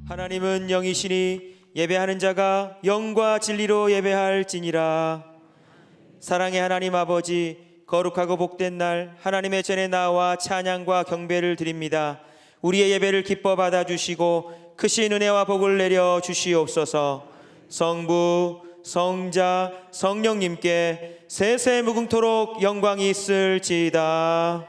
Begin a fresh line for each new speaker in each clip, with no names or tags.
하나님은 영이시니 예배하는 자가 영과 진리로 예배할지니라. 사랑의 하나님 아버지, 거룩하고 복된 날 하나님의 전에 나와 찬양과 경배를 드립니다. 우리의 예배를 기뻐 받아주시고 크신 은혜와 복을 내려 주시옵소서. 성부, 성자, 성령님께 세세 무궁토록 영광이 있을지이다.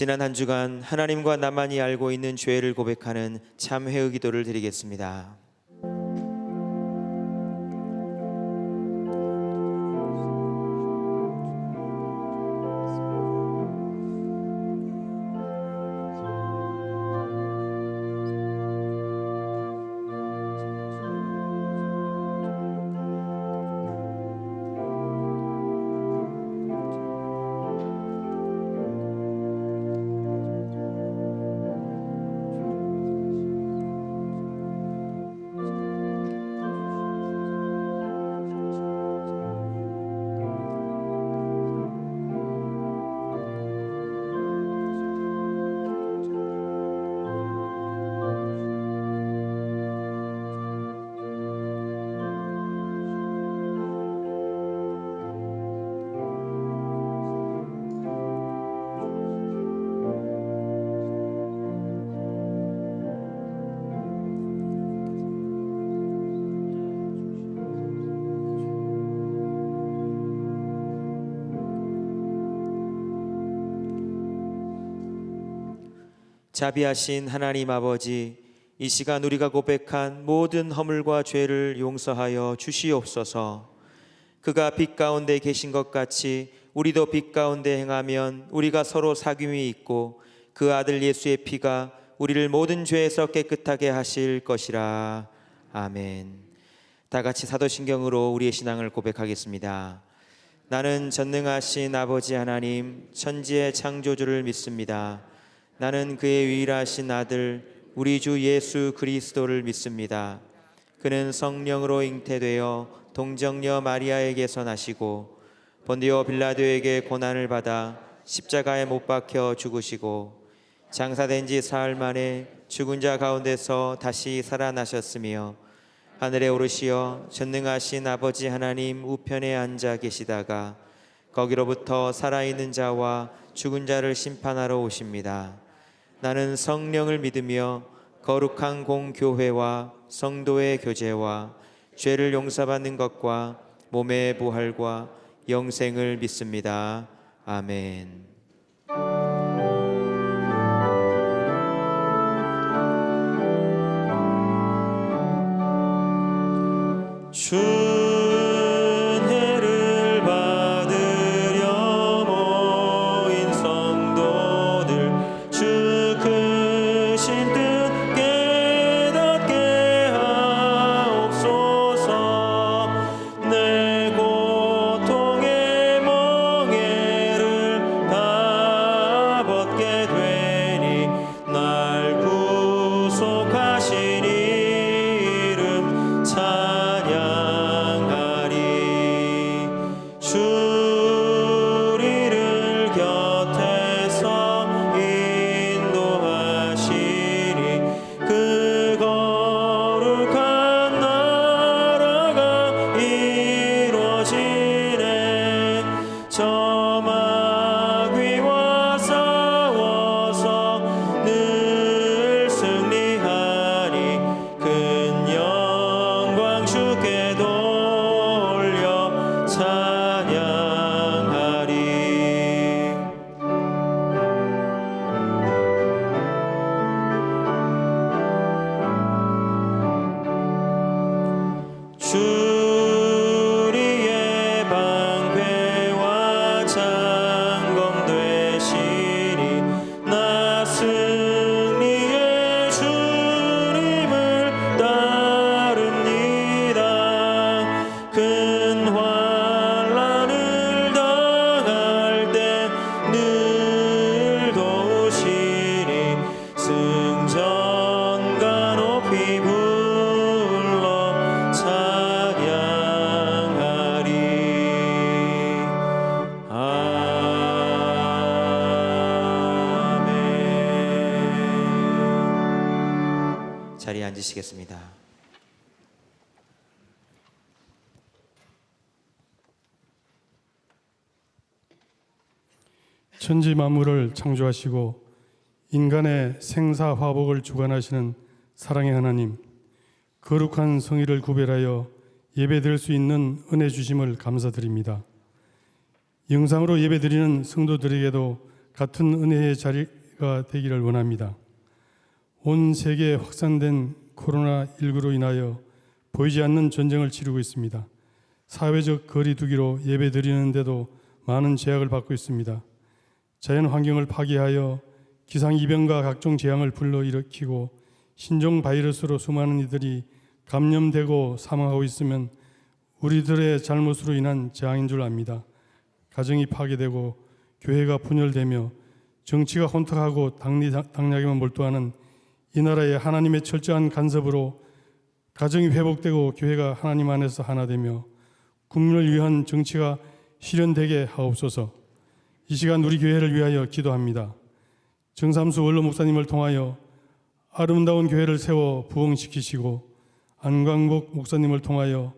지난 한 주간 하나님과 나만이 알고 있는 죄를 고백하는 참회의 기도를 드리겠습니다. 자비하신 하나님 아버지, 이 시간 우리가 고백한 모든 허물과 죄를 용서하여 주시옵소서. 그가 빛 가운데 계신 것 같이 우리도 빛 가운데 행하면 우리가 서로 사귐이 있고 그 아들 예수의 피가 우리를 모든 죄에서 깨끗하게 하실 것이라. 아멘. 다 같이 사도신경으로 우리의 신앙을 고백하겠습니다. 나는 전능하신 아버지 하나님, 천지의 창조주를 믿습니다. 나는 그의 유일하신 아들 우리 주 예수 그리스도를 믿습니다. 그는 성령으로 잉태되어 동정녀 마리아에게서 나시고 본디오 빌라도에게 고난을 받아 십자가에 못 박혀 죽으시고 장사된 지 사흘 만에 죽은 자 가운데서 다시 살아나셨으며 하늘에 오르시어 전능하신 아버지 하나님 우편에 앉아 계시다가 거기로부터 살아있는 자와 죽은 자를 심판하러 오십니다. 나는 성령을 믿으며 거룩한 공교회와 성도의 교제와 죄를 용서받는 것과 몸의 부활과 영생을 믿습니다. 아멘. 네.
'내 '고통의 멍에를 다 '져주시는 주 여호와, 전능하신 아버지 하나님, 우편에 앉아 계시다가 거기로부터 살아있는 자와 죽은 자를 심판하러 오십니다. 나는 성령을 믿으며 거룩한 공교회와 성도의 교제와 죄를 용서받는 것과 몸의 부활과 영생을 믿습니다. 아멘.
주는 앉으시겠습니다.
천지 만물을 창조하시고 인간의 생사화복을 주관하시는 사랑의 하나님, 거룩한 성의를 구별하여 예배드릴 수 있는 은혜 주심을 감사드립니다. 영상으로 예배드리는 성도들에게도 같은 은혜의 자리가 되기를 원합니다. 온 세계에 확산된 코로나19로 인하여 보이지 않는 전쟁을 치르고 있습니다. 사회적 거리 두기로 예배드리는데도 많은 제약을 받고 있습니다. 자연 환경을 파괴하여 기상이변과 각종 재앙을 불러일으키고 신종 바이러스로 수많은 이들이 감염되고 사망하고 있으면 우리들의 잘못으로 인한 재앙인 줄 압니다. 가정이 파괴되고 교회가 분열되며 정치가 혼탁하고 당락에만 몰두하는 이 나라의 하나님의 철저한 간섭으로 가정이 회복되고 교회가 하나님 안에서 하나 되며 국민을 위한 정치가 실현되게 하옵소서. 이 시간 우리 교회를 위하여 기도합니다. 정삼수 원로 목사님을 통하여 아름다운 교회를 세워 부흥시키시고 안광복 목사님을 통하여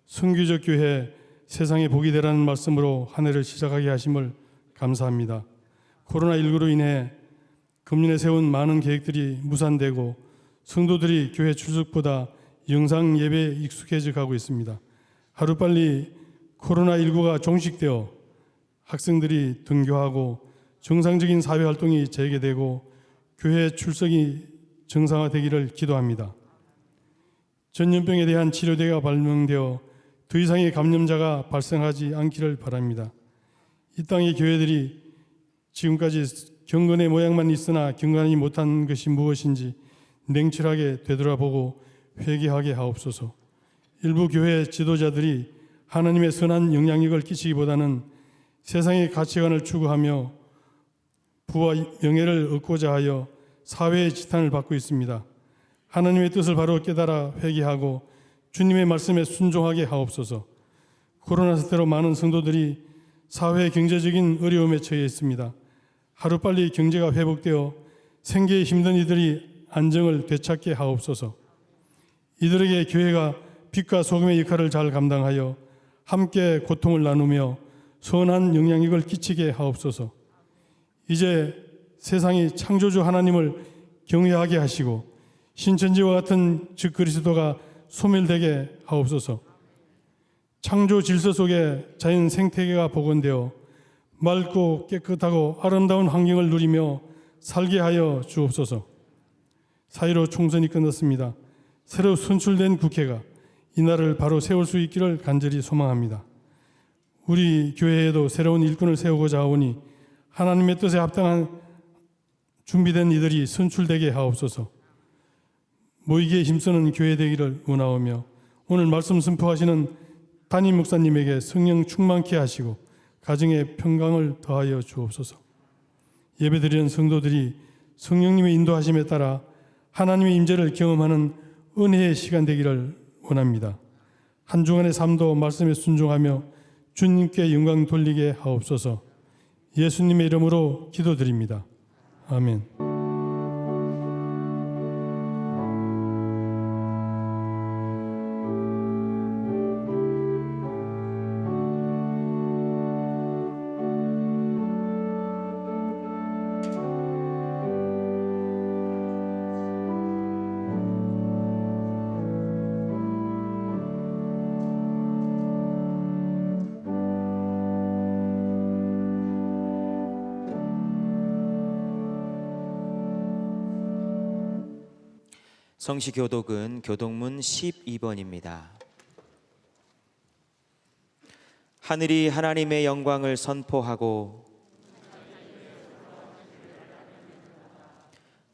선교적 교회 세상에 복이 되라는 말씀으로 한 해를 시작하게 하심을 감사합니다. 코로나19로 인해 금년에 세운 많은 계획들이 무산되고 성도들이 교회 출석보다 영상 예배에 익숙해져 가고 있습니다. 하루빨리 코로나19가 종식되어 학생들이 등교하고 정상적인 사회활동이 재개되고 교회 출석이 정상화되기를 기도합니다. 전염병에 대한 치료제가 발명되어 더 이상의 감염자가 발생하지 않기를 바랍니다. 이 땅의 교회들이 지금까지 경건의 모양만 있으나 경건하지 못한 것이 무엇인지 냉철하게 되돌아보고 회개하게 하옵소서. 일부 교회 지도자들이 하나님의 선한 영향력을 끼치기보다는 세상의 가치관을 추구하며 부와 명예를 얻고자 하여 사회의 지탄을 받고 있습니다. 하나님의 뜻을 바로 깨달아 회개하고 주님의 말씀에 순종하게 하옵소서. 코로나 사태로 많은 성도들이 사회 경제적인 어려움에 처해 있습니다. 하루빨리 경제가 회복되어 생계에 힘든 이들이 안정을 되찾게 하옵소서. 이들에게 교회가 빛과 소금의 역할을 잘 감당하여 함께 고통을 나누며 선한 영향력을 끼치게 하옵소서. 이제 세상이 창조주 하나님을 경외하게 하시고 신천지와 같은 즉 그리스도가 소멸되게 하옵소서. 창조 질서 속에 자연 생태계가 복원되어 맑고 깨끗하고 아름다운 환경을 누리며 살게 하여 주옵소서. 4.15 총선이 끝났습니다. 새로 선출된 국회가 이 나라를 바로 세울 수 있기를 간절히 소망합니다. 우리 교회에도 새로운 일꾼을 세우고자 하오니 하나님의 뜻에 합당한 준비된 이들이 선출되게 하옵소서. 모이기에 힘쓰는 교회 되기를 원하오며 오늘 말씀 선포하시는 담임 목사님에게 성령 충만케 하시고 가정에 평강을 더하여 주옵소서. 예배드리는 성도들이 성령님의 인도하심에 따라 하나님의 임재를 경험하는 은혜의 시간 되기를 원합니다. 한 주간의 삶도 말씀에 순종하며 주님께 영광 돌리게 하옵소서. 예수님의 이름으로 기도드립니다. 아멘.
성시교독은 교독문 12번입니다. 하늘이 하나님의 영광을 선포하고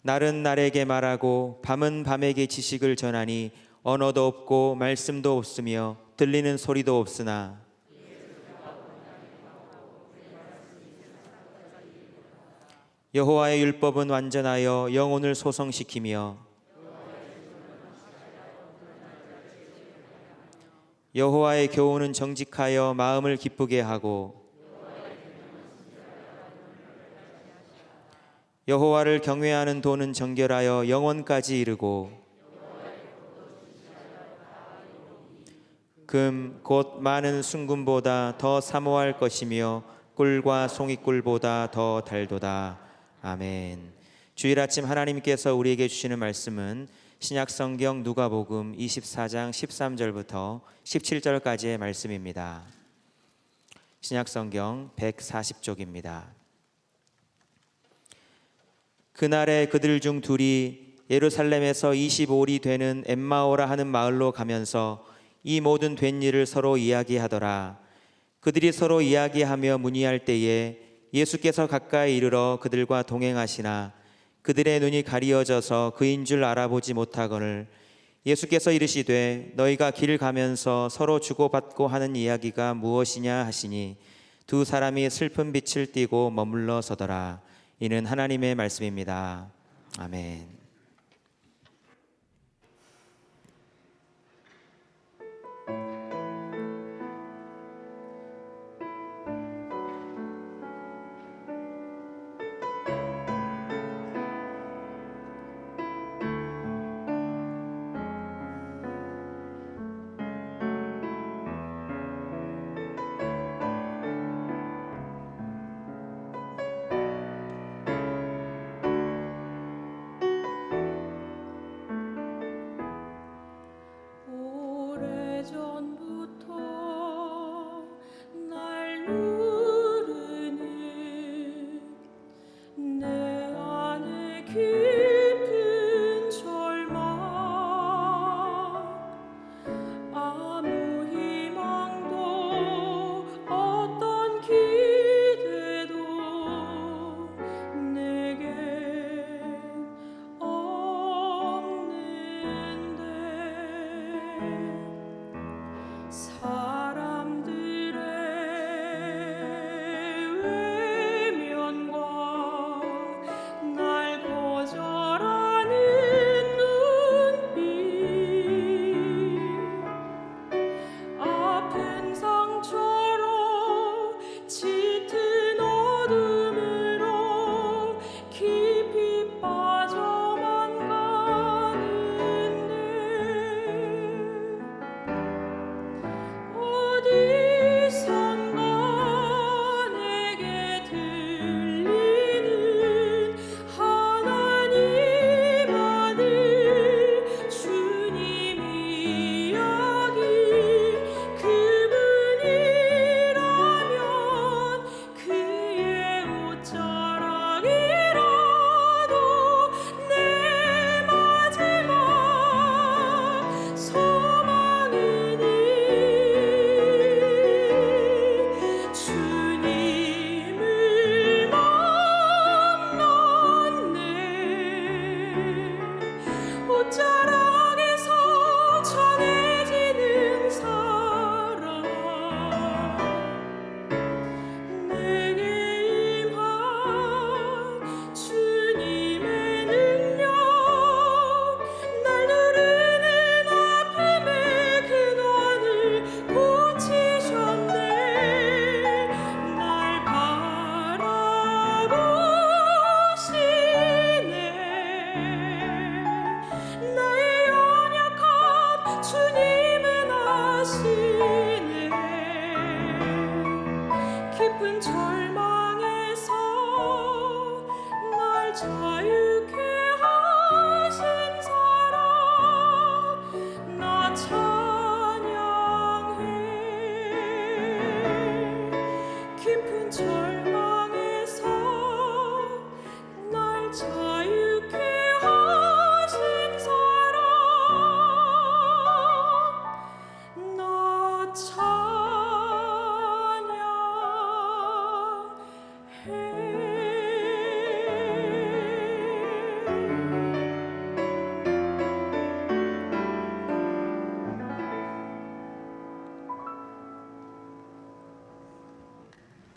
날은 날에게 말하고 밤은 밤에게 지식을 전하니 언어도 없고 말씀도 없으며 들리는 소리도 없으나 여호와의 율법은 완전하여 영혼을 소성시키며 여호와의 교훈은 정직하여 마음을 기쁘게 하고 여호와를 경외하는 도는 정결하여 영원까지 이르고 금 곧 많은 순금보다 더 사모할 것이며 꿀과 송이꿀보다 더 달도다. 아멘. 주일 아침 하나님께서 우리에게 주시는 말씀은 신약성경 누가복음 24장 13절부터 17절까지의 말씀입니다. 신약성경 140쪽입니다. 그날에 그들 중 둘이 예루살렘에서 25里되는 엠마오라 하는 마을로 가면서 이 모든 된 일을 서로 이야기하더라. 그들이 서로 이야기하며 문의할 때에 예수께서 가까이 이르러 그들과 동행하시나 그들의 눈이 가리어져서 그인 줄 알아보지 못하거늘 예수께서 이르시되 너희가 길 가면서 서로 주고받고 하는 이야기가 무엇이냐 하시니 두 사람이 슬픈 빛을 띠고 머물러 서더라. 이는 하나님의 말씀입니다. 아멘.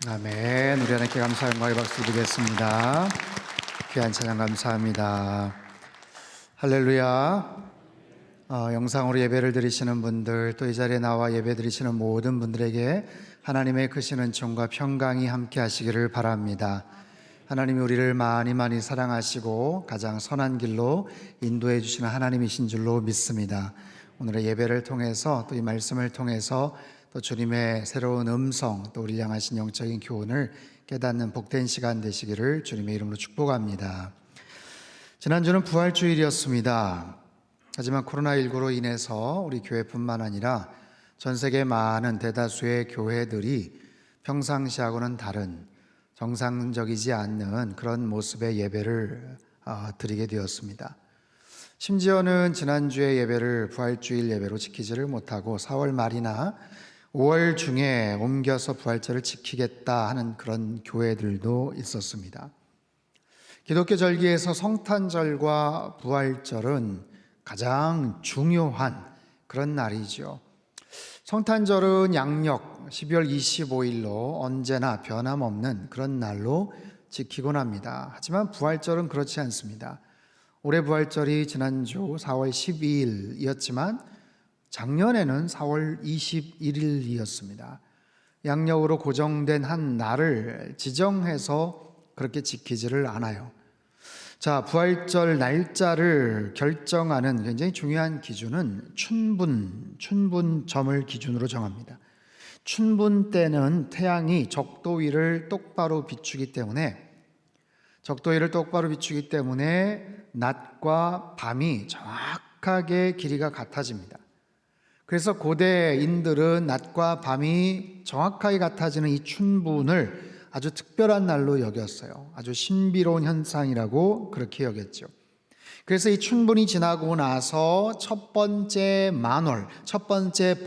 아멘. 우리 하나님께 감사와 영광의 박수 드리겠습니다. 귀한 찬양 감사합니다. 할렐루야. 영상으로 예배를 드리시는 분들, 또 이 자리에 나와 예배 드리시는 모든 분들에게 하나님의 크신 은총과 평강이 함께 하시기를 바랍니다. 하나님이 우리를 많이 많이 사랑하시고 가장 선한 길로 인도해 주시는 하나님이신 줄로 믿습니다. 오늘의 예배를 통해서 또 이 말씀을 통해서 또 주님의 새로운 음성, 또 우리를 향하신 영적인 교훈을 깨닫는 복된 시간 되시기를 주님의 이름으로 축복합니다. 지난주는 부활주일이었습니다. 하지만 코로나19로 인해서 우리 교회뿐만 아니라 전 세계 많은 대다수의 교회들이 평상시하고는 다른 정상적이지 않는 그런 모습의 예배를 드리게 되었습니다. 심지어는 지난주의 예배를 부활주일 예배로 지키지를 못하고 4월 말이나 5월 중에 옮겨서 부활절을 지키겠다 하는 그런 교회들도 있었습니다. 기독교 절기에서 성탄절과 부활절은 가장 중요한 그런 날이죠. 성탄절은 양력 12월 25일로 언제나 변함없는 그런 날로 지키곤 합니다. 하지만 부활절은 그렇지 않습니다. 올해 부활절이 지난주 4월 12일이었지만 작년에는 4월 21일이었습니다. 양력으로 고정된 한 날을 지정해서 그렇게 지키지를 않아요. 자, 부활절 날짜를 결정하는 굉장히 중요한 기준은 춘분점을 기준으로 정합니다. 춘분 때는 태양이 적도 위를 똑바로 비추기 때문에 낮과 밤이 정확하게 길이가 같아집니다. 그래서 고대인들은 낮과 밤이 정확하게 같아지는 이 춘분을 아주 특별한 날로 여겼어요. 아주 신비로운 현상이라고 그렇게 여겼죠. 그래서 이 춘분이 지나고 나서 첫 번째 만월, 첫 번째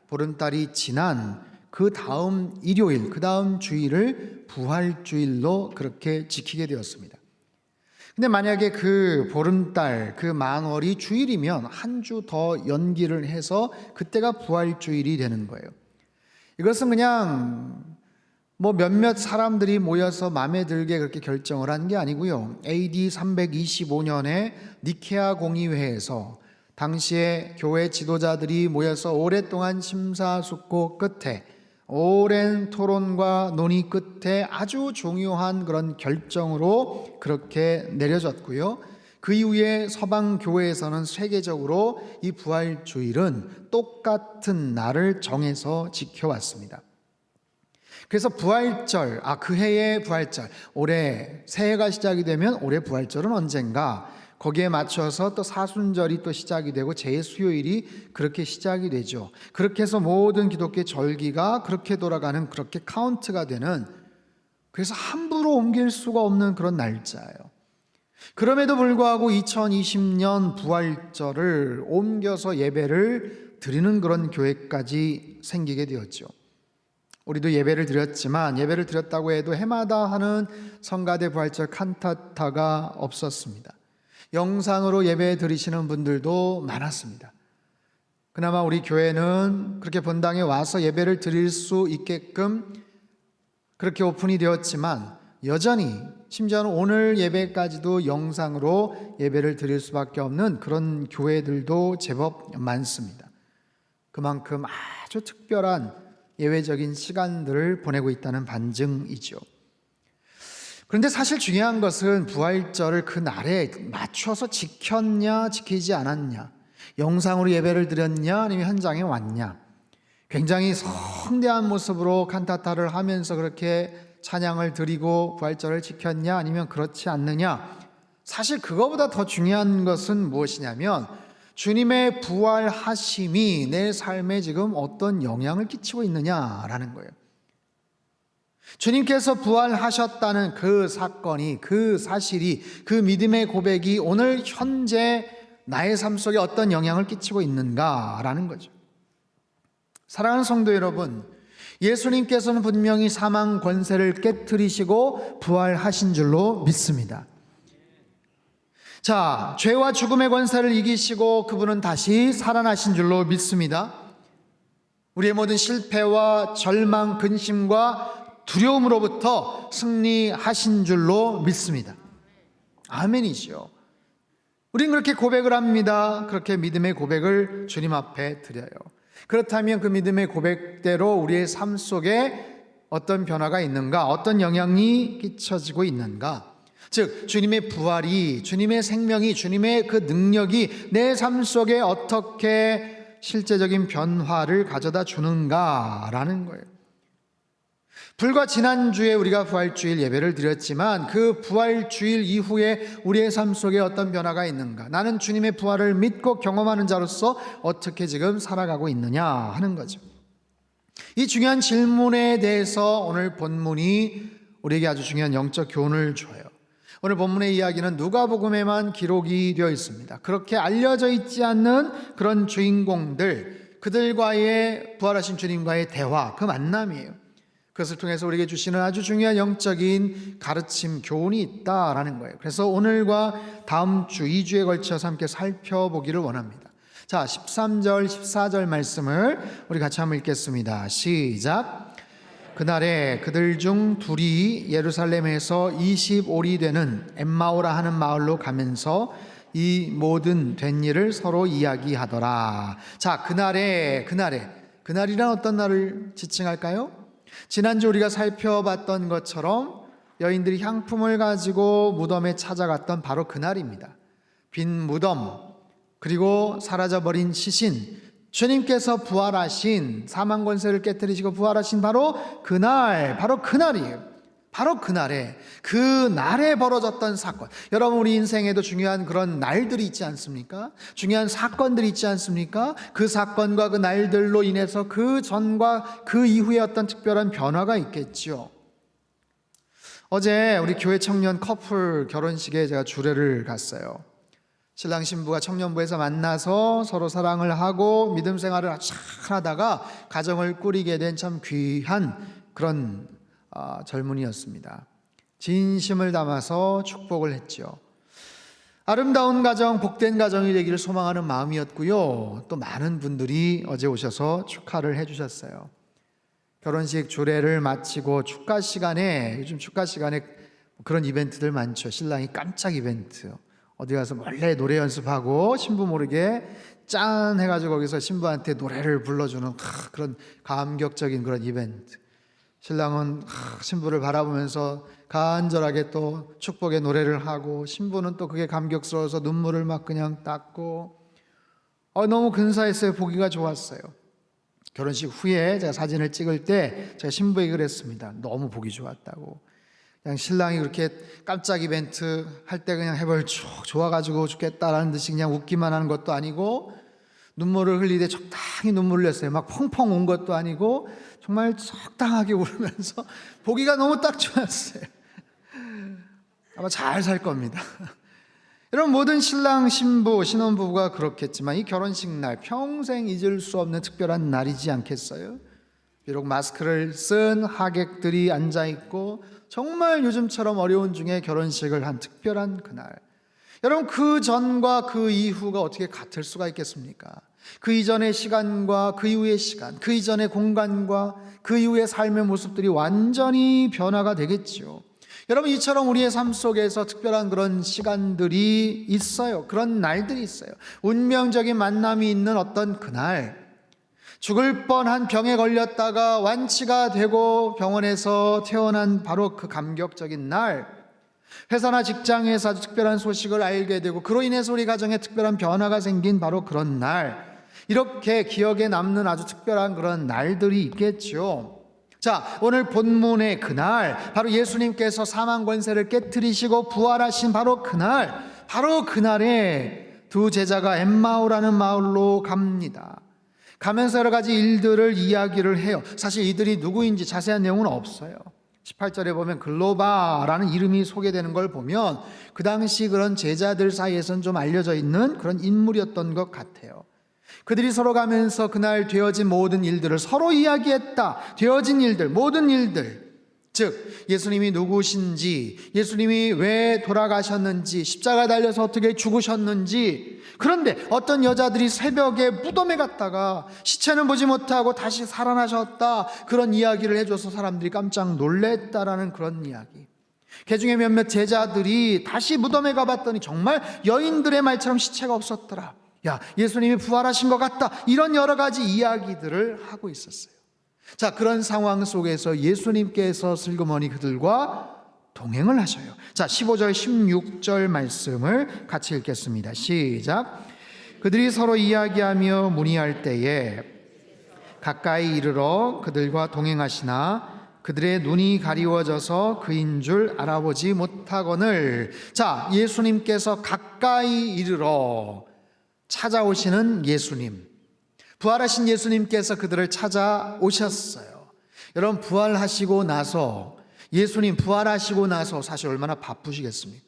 보름달이 지난 그 다음 일요일, 그 다음 주일을 부활주일로 그렇게 지키게 되었습니다. 근데 만약에 그 보름달, 그 만월이 주일이면 한 주 더 연기를 해서 그때가 부활주일이 되는 거예요. 이것은 그냥 몇몇 사람들이 모여서 마음에 들게 그렇게 결정을 한 게 아니고요. AD 325년에 니케아 공의회에서 당시에 교회 지도자들이 모여서 오랫동안 심사숙고 끝에 오랜 토론과 논의 끝에 아주 중요한 그런 결정으로 그렇게 내려졌고요. 그 이후에 서방 교회에서는 세계적으로 이 부활주일은 똑같은 날을 정해서 지켜왔습니다. 그래서 부활절, 그 해의 부활절, 올해 새해가 시작이 되면 올해 부활절은 언젠가, 거기에 맞춰서 또 사순절이 또 시작이 되고 제수요일이 그렇게 시작이 되죠. 그렇게 해서 모든 기독교 절기가 그렇게 돌아가는, 그렇게 카운트가 되는, 그래서 함부로 옮길 수가 없는 그런 날짜예요. 그럼에도 불구하고 2020년 부활절을 옮겨서 예배를 드리는 그런 교회까지 생기게 되었죠. 우리도 예배를 드렸지만 예배를 드렸다고 해도 해마다 하는 성가대 부활절 칸타타가 없었습니다. 영상으로 예배 드리시는 분들도 많았습니다. 그나마 우리 교회는 그렇게 본당에 와서 예배를 드릴 수 있게끔 그렇게 오픈이 되었지만 여전히 심지어는 오늘 예배까지도 영상으로 예배를 드릴 수밖에 없는 그런 교회들도 제법 많습니다. 그만큼 아주 특별한 예외적인 시간들을 보내고 있다는 반증이죠. 그런데 사실 중요한 것은 부활절을 그 날에 맞춰서 지켰냐 지키지 않았냐, 영상으로 예배를 드렸냐 아니면 현장에 왔냐, 굉장히 성대한 모습으로 칸타타를 하면서 그렇게 찬양을 드리고 부활절을 지켰냐 아니면 그렇지 않느냐, 사실 그거보다 더 중요한 것은 무엇이냐면 주님의 부활하심이 내 삶에 지금 어떤 영향을 끼치고 있느냐라는 거예요. 주님께서 부활하셨다는 그 사건이, 그 사실이, 그 믿음의 고백이 오늘 현재 나의 삶 속에 어떤 영향을 끼치고 있는가라는 거죠. 사랑하는 성도 여러분, 예수님께서는 분명히 사망 권세를 깨트리시고 부활하신 줄로 믿습니다. 자, 죄와 죽음의 권세를 이기시고 그분은 다시 살아나신 줄로 믿습니다. 우리의 모든 실패와 절망, 근심과 두려움으로부터 승리하신 줄로 믿습니다. 아멘이죠. 우린 그렇게 고백을 합니다. 그렇게 믿음의 고백을 주님 앞에 드려요. 그렇다면 그 믿음의 고백대로 우리의 삶 속에 어떤 변화가 있는가, 어떤 영향이 끼쳐지고 있는가, 즉 주님의 부활이, 주님의 생명이, 주님의 그 능력이 내 삶 속에 어떻게 실제적인 변화를 가져다 주는가라는 거예요. 불과 지난주에 우리가 부활주일 예배를 드렸지만 그 부활주일 이후에 우리의 삶 속에 어떤 변화가 있는가, 나는 주님의 부활을 믿고 경험하는 자로서 어떻게 지금 살아가고 있느냐 하는 거죠. 이 중요한 질문에 대해서 오늘 본문이 우리에게 아주 중요한 영적 교훈을 줘요. 오늘 본문의 이야기는 누가복음에만 기록이 되어 있습니다. 그렇게 알려져 있지 않는 그런 주인공들, 그들과의 부활하신 주님과의 대화, 그 만남이에요. 그것을 통해서 우리에게 주시는 아주 중요한 영적인 가르침, 교훈이 있다라는 거예요. 그래서 오늘과 다음 주 2주에 걸쳐서 함께 살펴보기를 원합니다. 자, 13절, 14절 말씀을 우리 같이 한번 읽겠습니다. 시작. 그날에 그들 중 둘이 예루살렘에서 20올이 되는 엠마오라 하는 마을로 가면서 이 모든 된 일을 서로 이야기하더라. 자, 그날이란 어떤 날을 지칭할까요? 지난주 우리가 살펴봤던 것처럼 여인들이 향품을 가지고 무덤에 찾아갔던 바로 그날입니다. 빈 무덤, 그리고 사라져버린 시신, 주님께서 부활하신, 사망 권세를 깨뜨리시고 부활하신 바로 그날이에요. 바로 그날에 벌어졌던 사건. 여러분, 우리 인생에도 중요한 그런 날들이 있지 않습니까? 중요한 사건들이 있지 않습니까? 그 사건과 그 날들로 인해서 그 전과 그 이후에 어떤 특별한 변화가 있겠죠. 어제 우리 교회 청년 커플 결혼식에 제가 주례를 갔어요. 신랑 신부가 청년부에서 만나서 서로 사랑을 하고 믿음 생활을 잘 하다가 가정을 꾸리게 된 참 귀한 그런 젊은이였습니다. 진심을 담아서 축복을 했죠. 아름다운 가정, 복된 가정이 되기를 소망하는 마음이었고요. 또 많은 분들이 어제 오셔서 축하를 해주셨어요. 결혼식 주례를 마치고 축가 시간에, 요즘 축가 시간에 그런 이벤트들 많죠. 신랑이 깜짝 이벤트, 어디 가서 몰래 노래 연습하고 신부 모르게 짠 해가지고 거기서 신부한테 노래를 불러주는 그런 감격적인 그런 이벤트. 신랑은 신부를 바라보면서 간절하게 또 축복의 노래를 하고, 신부는 또 그게 감격스러워서 눈물을 막 그냥 닦고, 너무 근사했어요. 보기가 좋았어요. 결혼식 후에 제가 사진을 찍을 때 제가 신부에게 그랬습니다. 너무 보기 좋았다고. 그냥 신랑이 그렇게 깜짝 이벤트 할 때 그냥 해볼 쭉 좋아가지고 죽겠다라는 듯이 그냥 웃기만 하는 것도 아니고, 눈물을 흘리되 적당히 눈물을 흘렸어요. 막 펑펑 온 것도 아니고 정말 적당하게 울면서 보기가 너무 딱 좋았어요. 아마 잘 살 겁니다. 여러분, 모든 신랑 신부 신혼부부가 그렇겠지만 이 결혼식 날 평생 잊을 수 없는 특별한 날이지 않겠어요? 비록 마스크를 쓴 하객들이 앉아있고 정말 요즘처럼 어려운 중에 결혼식을 한 특별한 그날, 여러분, 그 전과 그 이후가 어떻게 같을 수가 있겠습니까? 그 이전의 시간과 그 이후의 시간, 그 이전의 공간과 그 이후의 삶의 모습들이 완전히 변화가 되겠죠. 여러분, 이처럼 우리의 삶 속에서 특별한 그런 시간들이 있어요. 그런 날들이 있어요. 운명적인 만남이 있는 어떤 그날, 죽을 뻔한 병에 걸렸다가 완치가 되고 병원에서 퇴원한 바로 그 감격적인 날, 회사나 직장에서 아주 특별한 소식을 알게 되고 그로 인해서 우리 가정에 특별한 변화가 생긴 바로 그런 날, 이렇게 기억에 남는 아주 특별한 그런 날들이 있겠죠. 자, 오늘 본문의 그날, 바로 예수님께서 사망 권세를 깨뜨리시고 부활하신 바로 그날에 두 제자가 엠마오라는 마을로 갑니다. 가면서 여러 가지 일들을 이야기를 해요. 사실 이들이 누구인지 자세한 내용은 없어요. 18절에 보면 글로바라는 이름이 소개되는 걸 보면 그 당시 그런 제자들 사이에서는 좀 알려져 있는 그런 인물이었던 것 같아요. 그들이 서로 가면서 그날 되어진 모든 일들을 서로 이야기했다. 되어진 일들, 모든 일들, 즉 예수님이 누구신지, 예수님이 왜 돌아가셨는지, 십자가 달려서 어떻게 죽으셨는지. 그런데 어떤 여자들이 새벽에 무덤에 갔다가 시체는 보지 못하고 다시 살아나셨다, 그런 이야기를 해줘서 사람들이 깜짝 놀랬다라는 그런 이야기. 그 중에 몇몇 제자들이 다시 무덤에 가봤더니 정말 여인들의 말처럼 시체가 없었더라. 야, 예수님이 부활하신 것 같다. 이런 여러 가지 이야기들을 하고 있었어요. 자, 그런 상황 속에서 예수님께서 슬그머니 그들과 동행을 하셔요. 자, 15절 16절 말씀을 같이 읽겠습니다. 시작. 그들이 서로 이야기하며 문의할 때에 가까이 이르러 그들과 동행하시나 그들의 눈이 가리워져서 그인 줄 알아보지 못하거늘. 자, 예수님께서 가까이 이르러 찾아오시는 예수님, 부활하신 예수님께서 그들을 찾아오셨어요. 여러분, 부활하시고 나서, 예수님 부활하시고 나서 사실 얼마나 바쁘시겠습니까?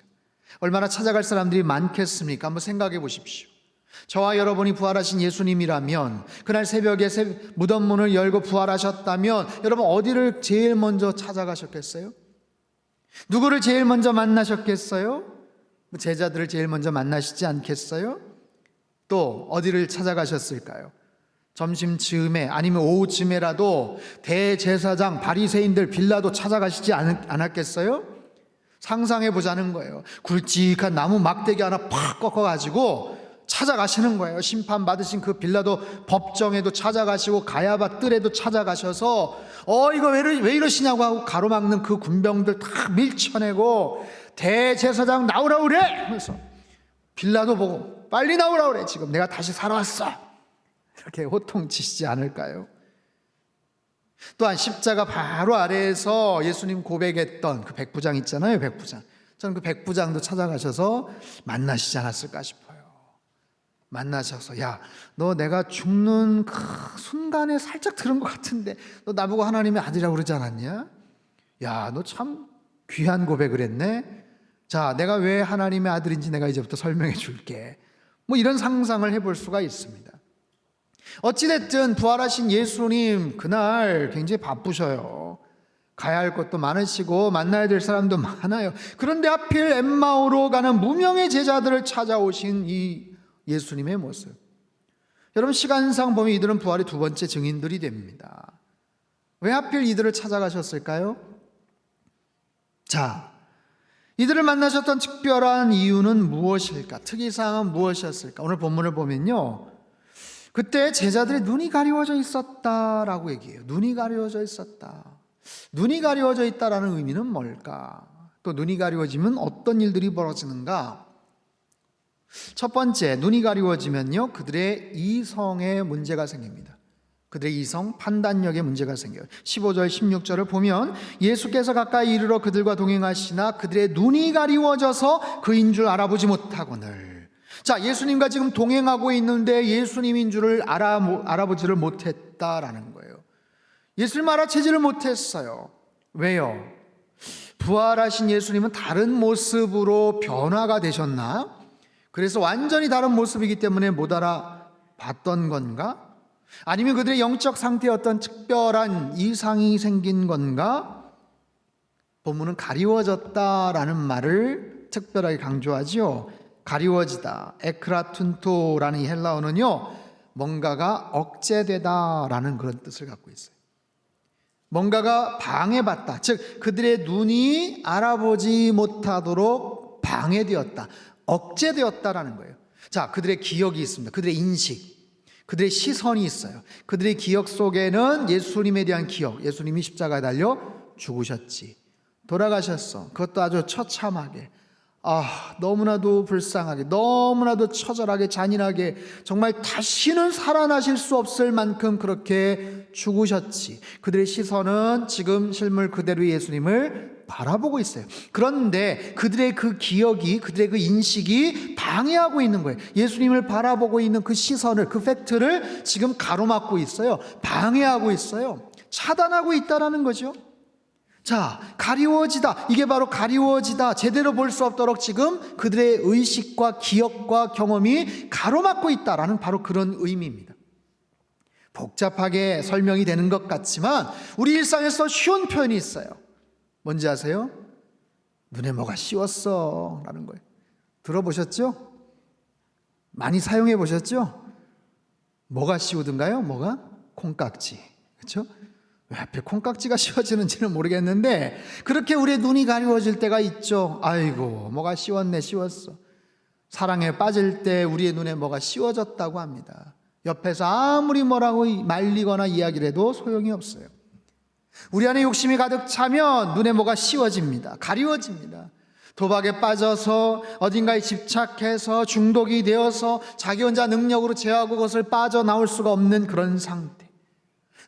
얼마나 찾아갈 사람들이 많겠습니까? 한번 생각해 보십시오. 저와 여러분이 부활하신 예수님이라면, 그날 새벽에 무덤 문을 열고 부활하셨다면 여러분 어디를 제일 먼저 찾아가셨겠어요? 누구를 제일 먼저 만나셨겠어요? 제자들을 제일 먼저 만나시지 않겠어요? 또 어디를 찾아가셨을까요? 점심쯤에 아니면 오후쯤에라도 대제사장 바리새인들 빌라도 찾아가시지 않았겠어요? 상상해 보자는 거예요. 굵직한 나무 막대기 하나 팍 꺾어가지고 찾아가시는 거예요. 심판받으신 그 빌라도 법정에도 찾아가시고 가야바 뜰에도 찾아가셔서 이거 왜 이러시냐고 하고 가로막는 그 군병들 다 밀쳐내고 대제사장 나오라 그래 하면서 빌라도 보고 빨리 나오라 그래, 지금 내가 다시 살아왔어, 이렇게 호통치시지 않을까요? 또한 십자가 바로 아래에서 예수님 고백했던 그 백부장 있잖아요. 백부장, 저는 그 백부장도 찾아가셔서 만나시지 않았을까 싶어요. 만나셔서 야, 너 내가 죽는 그 순간에 살짝 들은 것 같은데 너 나보고 하나님의 아들이라고 그러지 않았냐? 야, 너 참 귀한 고백을 했네. 자, 내가 왜 하나님의 아들인지 내가 이제부터 설명해 줄게. 뭐 이런 상상을 해볼 수가 있습니다. 어찌됐든 부활하신 예수님 그날 굉장히 바쁘셔요. 가야 할 것도 많으시고 만나야 될 사람도 많아요. 그런데 하필 엠마오로 가는 무명의 제자들을 찾아오신 이 예수님의 모습, 여러분 시간상 보면 이들은 부활의 두 번째 증인들이 됩니다. 왜 하필 이들을 찾아가셨을까요? 자, 이들을 만나셨던 특별한 이유는 무엇일까? 특이사항은 무엇이었을까? 오늘 본문을 보면요, 그때 제자들의 눈이 가리워져 있었다라고 얘기해요. 눈이 가리워져 있었다. 눈이 가리워져 있다라는 의미는 뭘까? 또 눈이 가리워지면 어떤 일들이 벌어지는가? 첫 번째, 눈이 가리워지면요, 그들의 이성에 문제가 생깁니다. 그들의 이성, 판단력에 문제가 생겨요. 15절 16절을 보면 예수께서 가까이 이르러 그들과 동행하시나 그들의 눈이 가리워져서 그인 줄 알아보지 못하거늘. 자, 예수님과 지금 동행하고 있는데 예수님인 줄을 알아보지를 못했다라는 거예요. 예수님 알아채지를 못했어요. 왜요? 부활하신 예수님은 다른 모습으로 변화가 되셨나? 그래서 완전히 다른 모습이기 때문에 못 알아봤던 건가? 아니면 그들의 영적 상태에 어떤 특별한 이상이 생긴 건가? 본문은 가리워졌다라는 말을 특별하게 강조하죠. 가리워지다, 에크라툰토라는 이 헬라어는요, 뭔가가 억제되다라는 그런 뜻을 갖고 있어요. 뭔가가 방해받다, 즉 그들의 눈이 알아보지 못하도록 방해되었다, 억제되었다라는 거예요. 자, 그들의 기억이 있습니다. 그들의 인식, 그들의 시선이 있어요. 그들의 기억 속에는 예수님에 대한 기억, 예수님이 십자가에 달려 죽으셨지, 돌아가셨어, 그것도 아주 처참하게, 너무나도 불쌍하게, 너무나도 처절하게, 잔인하게, 정말 다시는 살아나실 수 없을 만큼 그렇게 죽으셨지. 그들의 시선은 지금 실물 그대로 예수님을 바라보고 있어요. 그런데 그들의 그 기억이, 그들의 그 인식이 방해하고 있는 거예요. 예수님을 바라보고 있는 그 시선을, 그 팩트를 지금 가로막고 있어요. 방해하고 있어요. 차단하고 있다라는 거죠. 자, 가리워지다, 이게 바로 가리워지다, 제대로 볼 수 없도록 지금 그들의 의식과 기억과 경험이 가로막고 있다라는 바로 그런 의미입니다. 복잡하게 설명이 되는 것 같지만 우리 일상에서 쉬운 표현이 있어요. 뭔지 아세요? 눈에 뭐가 씌웠어 라는 거예요. 들어보셨죠? 많이 사용해 보셨죠? 뭐가 씌우든가요? 뭐가? 콩깍지, 그렇죠? 왜 하필 콩깍지가 씌워지는지는 모르겠는데 그렇게 우리의 눈이 가리워질 때가 있죠. 아이고, 뭐가 씌웠네, 씌웠어. 사랑에 빠질 때 우리의 눈에 뭐가 씌워졌다고 합니다. 옆에서 아무리 뭐라고 말리거나 이야기를 해도 소용이 없어요. 우리 안에 욕심이 가득 차면 눈에 뭐가 씌워집니다. 가리워집니다. 도박에 빠져서 어딘가에 집착해서 중독이 되어서 자기 혼자 능력으로 제어하고 그것을 빠져나올 수가 없는 그런 상태.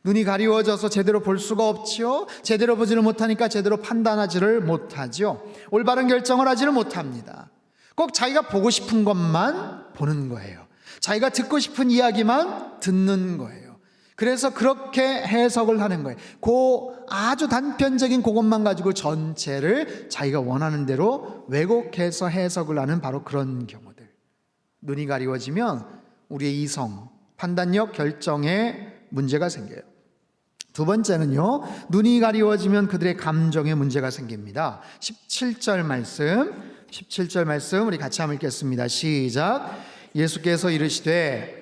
눈이 가리워져서 제대로 볼 수가 없지요. 제대로 보지를 못하니까 제대로 판단하지를 못하죠. 올바른 결정을 하지를 못합니다. 꼭 자기가 보고 싶은 것만 보는 거예요. 자기가 듣고 싶은 이야기만 듣는 거예요. 그래서 그렇게 해석을 하는 거예요. 아주 단편적인 그것만 가지고 전체를 자기가 원하는 대로 왜곡해서 해석을 하는 바로 그런 경우들. 눈이 가리워지면 우리의 이성, 판단력, 결정에 문제가 생겨요. 두 번째는요, 눈이 가리워지면 그들의 감정에 문제가 생깁니다. 17절 말씀 우리 같이 한번 읽겠습니다. 시작. 예수께서 이르시되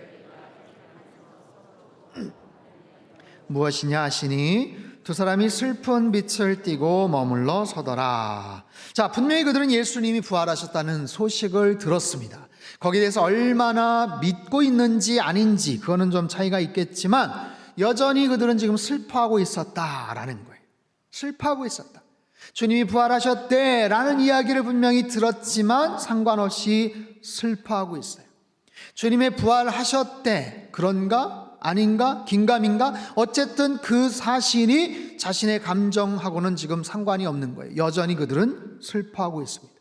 무엇이냐 하시니 두 사람이 슬픈 빛을 띠고 머물러 서더라. 자, 분명히 그들은 예수님이 부활하셨다는 소식을 들었습니다. 거기에 대해서 얼마나 믿고 있는지 아닌지 그거는 좀 차이가 있겠지만 여전히 그들은 지금 슬퍼하고 있었다라는 거예요. 슬퍼하고 있었다. 주님이 부활하셨대라는 이야기를 분명히 들었지만 상관없이 슬퍼하고 있어요. 주님의 부활하셨대, 그런가? 아닌가? 긴가민가? 어쨌든 그 사실이 자신의 감정하고는 지금 상관이 없는 거예요. 여전히 그들은 슬퍼하고 있습니다.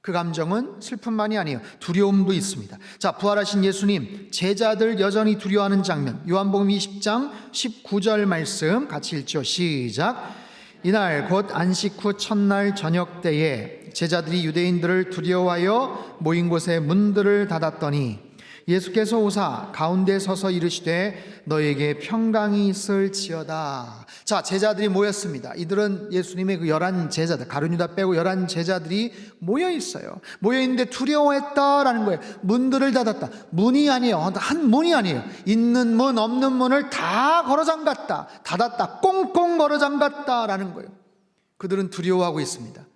그 감정은 슬픔만이 아니에요. 두려움도 있습니다. 자, 부활하신 예수님, 제자들 여전히 두려워하는 장면, 요한복음 20장 19절 말씀 같이 읽죠. 시작. 이날 곧 안식 후 첫날 저녁 때에 제자들이 유대인들을 두려워하여 모인 곳에 문들을 닫았더니 예수께서 오사 가운데 서서 이르시되 너에게 평강이 있을지어다. 자, 제자들이 모였습니다. 이들은 예수님의 그 11 제자들, 가룟 유다 빼고 11 제자들이 모여 있어요. 모여 있는데 두려워했다라는 거예요. 문들을 닫았다. 문이 아니에요. 한 문이 아니에요. 있는 문 없는 문을 다 걸어 잠갔다. 닫았다. 꽁꽁 걸어 잠갔다라는 거예요. 그들은 두려워하고 있습니다.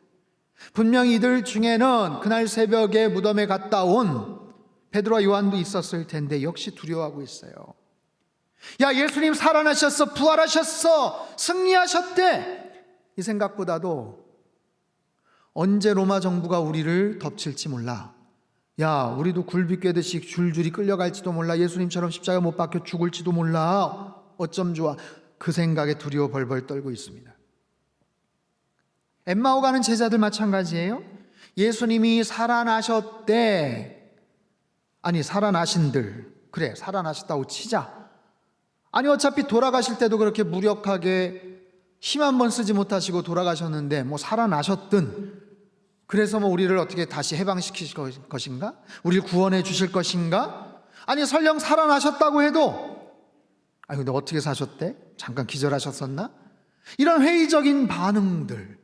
분명히 이들 중에는 그날 새벽에 무덤에 갔다 온 베드로와 요한도 있었을 텐데 역시 두려워하고 있어요. 야, 예수님 살아나셨어, 부활하셨어, 승리하셨대. 이 생각보다도 언제 로마 정부가 우리를 덮칠지 몰라. 야, 우리도 굴비 꿰듯이 줄줄이 끌려갈지도 몰라. 예수님처럼 십자가 못 박혀 죽을지도 몰라. 어쩜 좋아. 그 생각에 두려워 벌벌 떨고 있습니다. 엠마오 가는 제자들 마찬가지예요. 예수님이 살아나셨대. 아니, 살아나신들, 그래, 살아나셨다고 치자. 아니, 어차피 돌아가실 때도 그렇게 무력하게 힘 한 번 쓰지 못하시고 돌아가셨는데 뭐 살아나셨든 그래서 뭐 우리를 어떻게 다시 해방시키실 것인가? 우리를 구원해 주실 것인가? 아니, 설령 살아나셨다고 해도 아니, 근데 어떻게 사셨대? 잠깐 기절하셨었나? 이런 회의적인 반응들,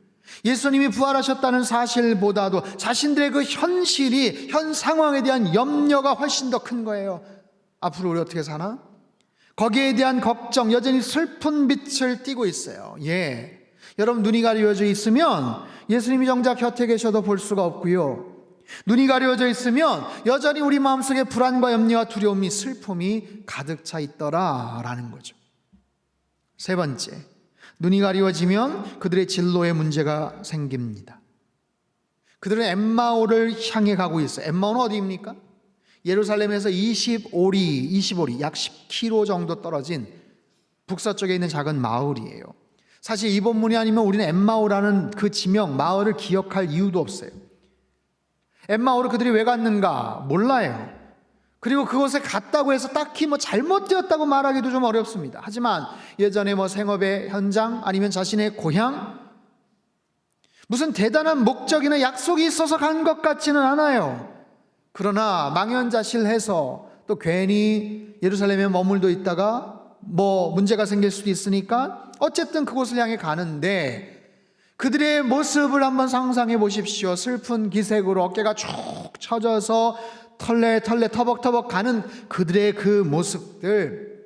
예수님이 부활하셨다는 사실보다도 자신들의 그 현실이, 현 상황에 대한 염려가 훨씬 더 큰 거예요. 앞으로 우리 어떻게 사나? 거기에 대한 걱정, 여전히 슬픈 빛을 띠고 있어요. 예, 여러분, 눈이 가려져 있으면 예수님이 정작 곁에 계셔도 볼 수가 없고요. 눈이 가려져 있으면 여전히 우리 마음속에 불안과 염려와 두려움이, 슬픔이 가득 차 있더라라는 거죠. 세 번째, 눈이 가리워지면 그들의 진로에 문제가 생깁니다. 그들은 엠마오를 향해 가고 있어요. 엠마오는 어디입니까? 예루살렘에서 25리, 약 10km 정도 떨어진 북서쪽에 있는 작은 마을이에요. 사실 이 본문이 아니면 우리는 엠마오라는 그 지명, 마을을 기억할 이유도 없어요. 엠마오를 그들이 왜 갔는가 몰라요. 그리고 그곳에 갔다고 해서 딱히 뭐 잘못되었다고 말하기도 좀 어렵습니다. 하지만 예전에 뭐 생업의 현장 아니면 자신의 고향, 무슨 대단한 목적이나 약속이 있어서 간 것 같지는 않아요. 그러나 망연자실해서 또 괜히 예루살렘에 머물러 있다가 뭐 문제가 생길 수도 있으니까 어쨌든 그곳을 향해 가는데 그들의 모습을 한번 상상해 보십시오. 슬픈 기색으로 어깨가 쭉 처져서 털레 터벅터벅 가는 그들의 그 모습들,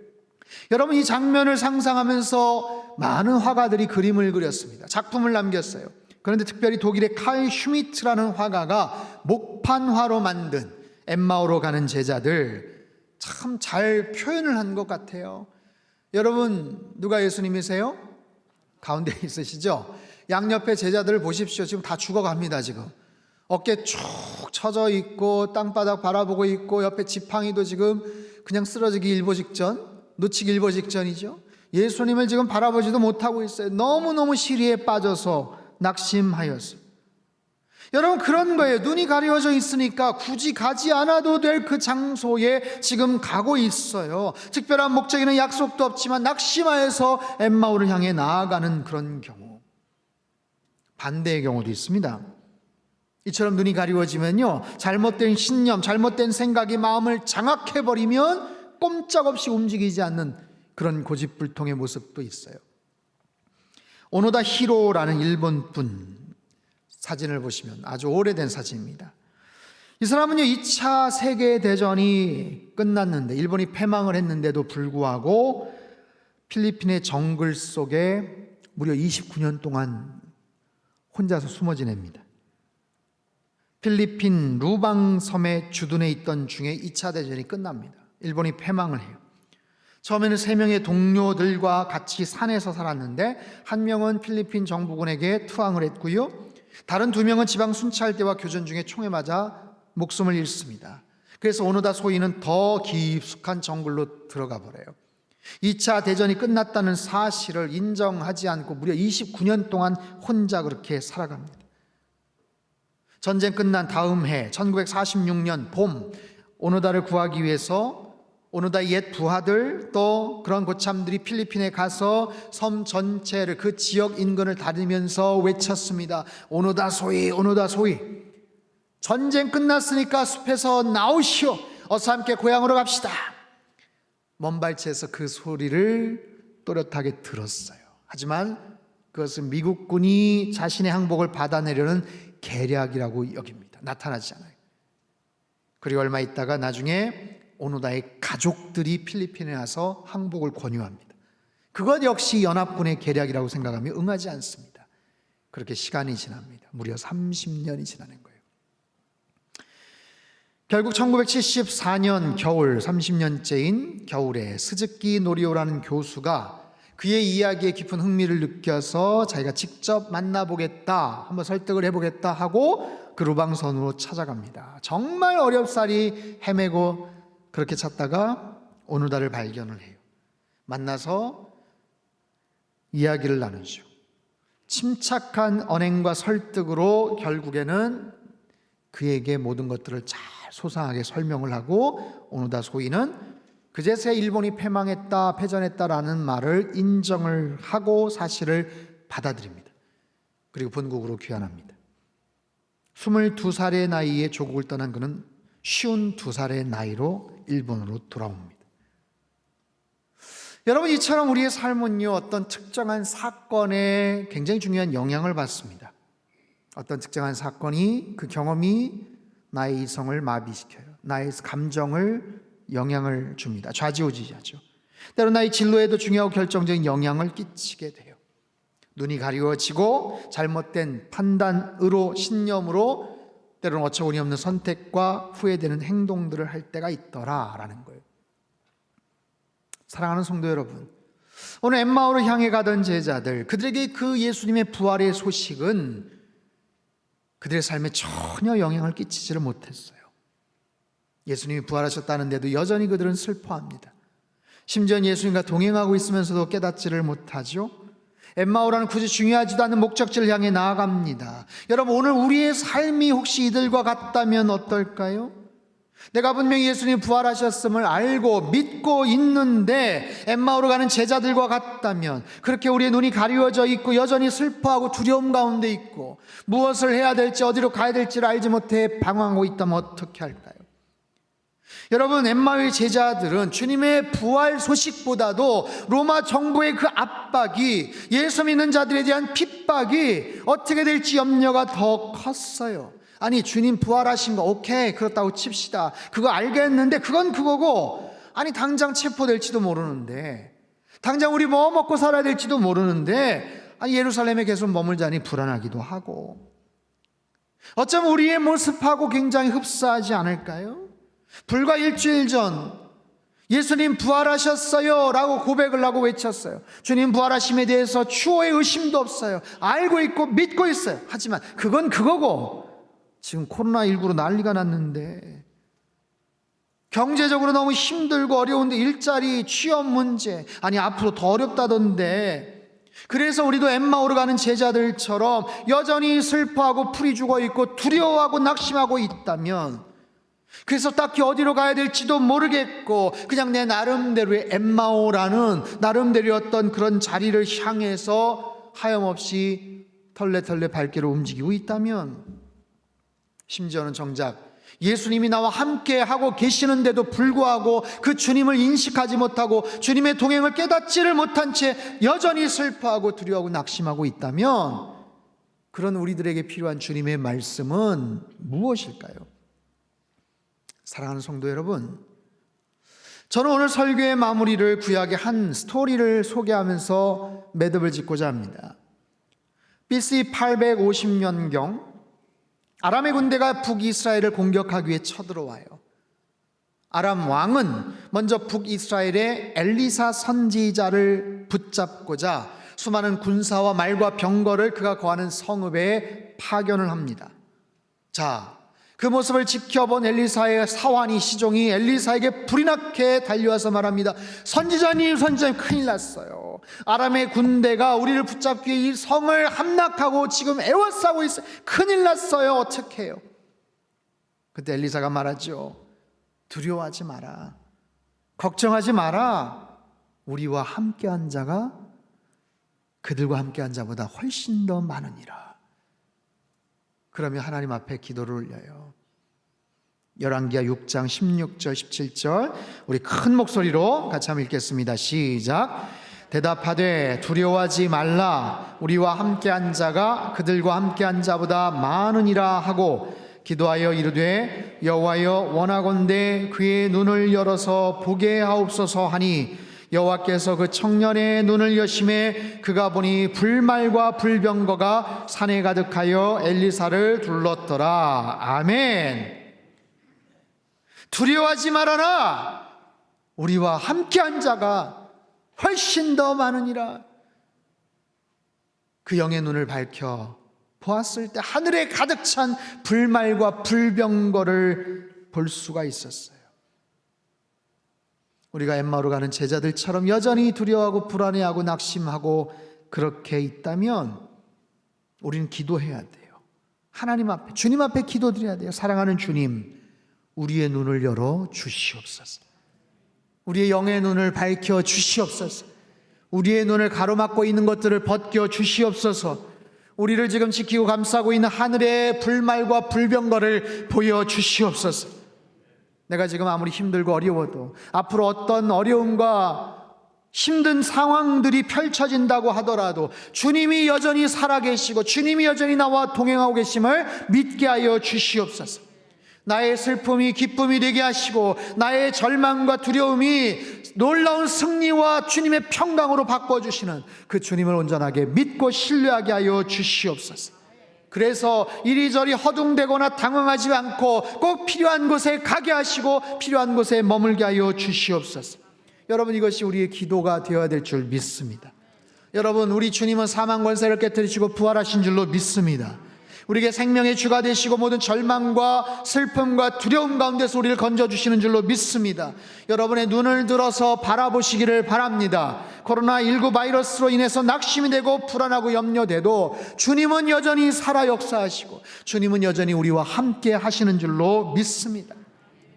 여러분, 이 장면을 상상하면서 많은 화가들이 그림을 그렸습니다. 작품을 남겼어요. 그런데 특별히 독일의 칼 슈미트라는 화가가 목판화로 만든 엠마오로 가는 제자들 참 잘 표현을 한 것 같아요. 여러분, 누가 예수님이세요? 가운데 있으시죠? 양옆에 제자들을 보십시오. 지금 다 죽어갑니다. 지금 어깨 쭉 처져 있고 땅바닥 바라보고 있고 옆에 지팡이도 지금 그냥 쓰러지기 일보 직전, 놓치기 일보 직전이죠. 예수님을 지금 바라보지도 못하고 있어요. 너무너무 시리에 빠져서 낙심하였어요. 여러분, 그런 거예요. 눈이 가려져 있으니까 굳이 가지 않아도 될 그 장소에 지금 가고 있어요. 특별한 목적에는 약속도 없지만 낙심하여서 엠마오를 향해 나아가는 그런 경우. 반대의 경우도 있습니다. 이처럼 눈이 가리워지면요, 잘못된 신념, 잘못된 생각이 마음을 장악해버리면 꼼짝없이 움직이지 않는 그런 고집불통의 모습도 있어요. 오노다 히로라는 일본 분 사진을 보시면 아주 오래된 사진입니다. 이 사람은요, 2차 세계대전이 끝났는데 일본이 패망을 했는데도 불구하고 필리핀의 정글 속에 무려 29년 동안 혼자서 숨어 지냅니다. 필리핀 루방 섬에 주둔해 있던 중에 2차 대전이 끝납니다. 일본이 패망을 해요. 처음에는 3명의 동료들과 같이 산에서 살았는데 한 명은 필리핀 정부군에게 투항을 했고요, 다른 2명은 지방 순찰대와 교전 중에 총에 맞아 목숨을 잃습니다. 그래서 오노다 소이는 더 깊숙한 정글로 들어가 버려요. 2차 대전이 끝났다는 사실을 인정하지 않고 무려 29년 동안 혼자 그렇게 살아갑니다. 전쟁 끝난 다음 해 1946년 봄, 오노다를 구하기 위해서 오노다의 옛 부하들 또 그런 고참들이 필리핀에 가서 섬 전체를, 그 지역 인근을 다니면서 외쳤습니다. 오노다 소이, 오노다 소이. 전쟁 끝났으니까 숲에서 나오시오. 어서 함께 고향으로 갑시다. 먼 발치에서 그 소리를 또렷하게 들었어요. 하지만 그것은 미국군이 자신의 항복을 받아내려는 계략이라고 여깁니다. 나타나지 않아요. 그리고 얼마 있다가 나중에 오노다의 가족들이 필리핀에 와서 항복을 권유합니다. 그것 역시 연합군의 계략이라고 생각하며 응하지 않습니다. 그렇게 시간이 지납니다. 무려 30년이 지나는 거예요. 결국 1974년 겨울, 30년째인 겨울에 스즈키 노리오라는 교수가 그의 이야기에 깊은 흥미를 느껴서 자기가 직접 만나보겠다, 한번 설득을 해보겠다 하고 그 루방선으로 찾아갑니다. 정말 어렵사리 헤매고 그렇게 찾다가 오노다를 발견을 해요. 만나서 이야기를 나누죠. 침착한 언행과 설득으로 결국에는 그에게 모든 것들을 잘 소상하게 설명을 하고 오노다 소이는 그제서야 일본이 패망했다, 패전했다라는 말을 인정을 하고 사실을 받아들입니다. 그리고 본국으로 귀환합니다. 22살의 나이에 조국을 떠난 그는 52살의 나이로 일본으로 돌아옵니다. 여러분, 이처럼 우리의 삶은요, 어떤 특정한 사건에 굉장히 중요한 영향을 받습니다. 어떤 특정한 사건이, 그 경험이 나의 이성을 마비시켜요. 나의 감정을 영향을 줍니다. 좌지우지하죠. 때로 나의 진로에도 중요하고 결정적인 영향을 끼치게 돼요. 눈이 가리워지고 잘못된 판단으로, 신념으로 때로는 어처구니 없는 선택과 후회되는 행동들을 할 때가 있더라라는 거예요. 사랑하는 성도 여러분, 오늘 엠마오를 향해 가던 제자들, 그들에게 그 예수님의 부활의 소식은 그들의 삶에 전혀 영향을 끼치지를 못했어요. 예수님이 부활하셨다는데도 여전히 그들은 슬퍼합니다. 심지어 예수님과 동행하고 있으면서도 깨닫지를 못하죠. 엠마오라는 굳이 중요하지도 않은 목적지를 향해 나아갑니다. 여러분, 오늘 우리의 삶이 혹시 이들과 같다면 어떨까요? 내가 분명히 예수님이 부활하셨음을 알고 믿고 있는데 엠마오로 가는 제자들과 같다면, 그렇게 우리의 눈이 가리워져 있고 여전히 슬퍼하고 두려움 가운데 있고 무엇을 해야 될지, 어디로 가야 될지를 알지 못해 방황하고 있다면 어떻게 할까요? 여러분, 엠마오의 제자들은 주님의 부활 소식보다도 로마 정부의 그 압박이, 예수 믿는 자들에 대한 핍박이 어떻게 될지 염려가 더 컸어요. 아니, 주님 부활하신 거 오케이, 그렇다고 칩시다. 그거 알겠는데 그건 그거고, 아니 당장 체포될지도 모르는데, 당장 우리 뭐 먹고 살아야 될지도 모르는데, 아니 예루살렘에 계속 머물자니 불안하기도 하고, 어쩌면 우리의 모습하고 굉장히 흡사하지 않을까요? 불과 일주일 전 예수님 부활하셨어요 라고 고백을 하고 외쳤어요. 주님 부활하심에 대해서 추호의 의심도 없어요. 알고 있고 믿고 있어요. 하지만 그건 그거고, 지금 코로나19로 난리가 났는데, 경제적으로 너무 힘들고 어려운데, 일자리, 취업 문제, 아니 앞으로 더 어렵다던데, 그래서 우리도 엠마오로 가는 제자들처럼 여전히 슬퍼하고 풀이 죽어 있고 두려워하고 낙심하고 있다면, 그래서 딱히 어디로 가야 될지도 모르겠고 그냥 내 나름대로의 엠마오라는 나름대로의 어떤 그런 자리를 향해서 하염없이 털레털레 발길을 움직이고 있다면, 심지어는 정작 예수님이 나와 함께 하고 계시는데도 불구하고 그 주님을 인식하지 못하고 주님의 동행을 깨닫지를 못한 채 여전히 슬퍼하고 두려워하고 낙심하고 있다면, 그런 우리들에게 필요한 주님의 말씀은 무엇일까요? 사랑하는 성도 여러분, 저는 오늘 설교의 마무리를 구약의 한 스토리를 소개하면서 매듭을 짓고자 합니다. BC 850년경 아람의 군대가 북이스라엘을 공격하기 위해 쳐들어와요. 아람 왕은 먼저 북이스라엘의 엘리사 선지자를 붙잡고자 수많은 군사와 말과 병거를 그가 거하는 성읍에 파견을 합니다. 자, 그 모습을 지켜본 엘리사의 사환이, 시종이 엘리사에게 불이 나게 달려와서 말합니다. 선지자님, 선지자님, 큰일 났어요. 아람의 군대가 우리를 붙잡기 위해 이 성을 함락하고 지금 애워싸고 있어요. 큰일 났어요. 어떻게 해요? 그때 엘리사가 말하죠. 두려워하지 마라. 걱정하지 마라. 우리와 함께한 자가 그들과 함께한 자보다 훨씬 더 많으니라. 그러면 하나님 앞에 기도를 올려요. 열왕기하 6장 16절 17절 우리 큰 목소리로 같이 한번 읽겠습니다. 시작. 대답하되 두려워하지 말라. 우리와 함께한 자가 그들과 함께한 자보다 많으니라 하고 기도하여 이르되 여호와여 원하건대 그의 눈을 열어서 보게 하옵소서 하니 여호와께서 그 청년의 눈을 여심해 그가 보니 불말과 불병거가 산에 가득하여 엘리사를 둘렀더라. 아멘. 두려워하지 말아라. 우리와 함께한 자가 훨씬 더 많으니라. 그 영의 눈을 밝혀 보았을 때 하늘에 가득 찬 불말과 불병거를 볼 수가 있었어요. 우리가 엠마오로 가는 제자들처럼 여전히 두려워하고 불안해하고 낙심하고 그렇게 있다면 우리는 기도해야 돼요. 하나님 앞에, 주님 앞에 기도드려야 돼요. 사랑하는 주님, 우리의 눈을 열어 주시옵소서. 우리의 영의 눈을 밝혀 주시옵소서. 우리의 눈을 가로막고 있는 것들을 벗겨 주시옵소서. 우리를 지금 지키고 감싸고 있는 하늘의 불말과 불병거를 보여 주시옵소서. 내가 지금 아무리 힘들고 어려워도 앞으로 어떤 어려움과 힘든 상황들이 펼쳐진다고 하더라도 주님이 여전히 살아계시고 주님이 여전히 나와 동행하고 계심을 믿게 하여 주시옵소서. 나의 슬픔이 기쁨이 되게 하시고 나의 절망과 두려움이 놀라운 승리와 주님의 평강으로 바꿔주시는 그 주님을 온전하게 믿고 신뢰하게 하여 주시옵소서. 그래서 이리저리 허둥대거나 당황하지 않고 꼭 필요한 곳에 가게 하시고 필요한 곳에 머물게 하여 주시옵소서. 여러분, 이것이 우리의 기도가 되어야 될 줄 믿습니다. 여러분, 우리 주님은 사망 권세를 깨뜨리시고 부활하신 줄로 믿습니다. 우리에게 생명의 주가 되시고 모든 절망과 슬픔과 두려움 가운데서 우리를 건져주시는 줄로 믿습니다. 여러분의 눈을 들어서 바라보시기를 바랍니다. 코로나19 바이러스로 인해서 낙심이 되고 불안하고 염려돼도 주님은 여전히 살아 역사하시고 주님은 여전히 우리와 함께 하시는 줄로 믿습니다.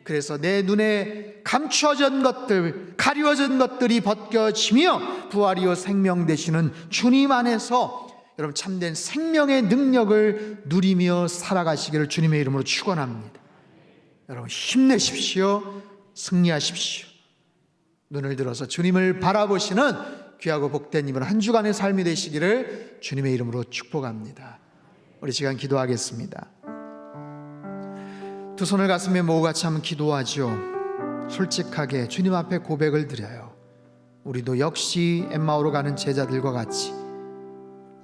그래서 내 눈에 감추어진 것들, 가리워진 것들이 벗겨지며 부활이요 생명 되시는 주님 안에서 여러분 참된 생명의 능력을 누리며 살아가시기를 주님의 이름으로 축원합니다. 여러분 힘내십시오. 승리하십시오. 눈을 들어서 주님을 바라보시는 귀하고 복된 이번 한 주간의 삶이 되시기를 주님의 이름으로 축복합니다. 우리 시간 기도하겠습니다. 두 손을 가슴에 모으고 같이 한번 기도하죠. 솔직하게 주님 앞에 고백을 드려요. 우리도 역시 엠마오로 가는 제자들과 같이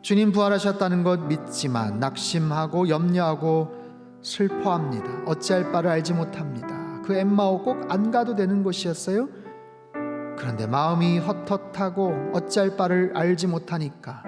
주님 부활하셨다는 것 믿지만 낙심하고 염려하고 슬퍼합니다. 어찌할 바를 알지 못합니다. 그 엠마오 꼭 안 가도 되는 곳이었어요? 그런데 마음이 헛헛하고 어찌할 바를 알지 못하니까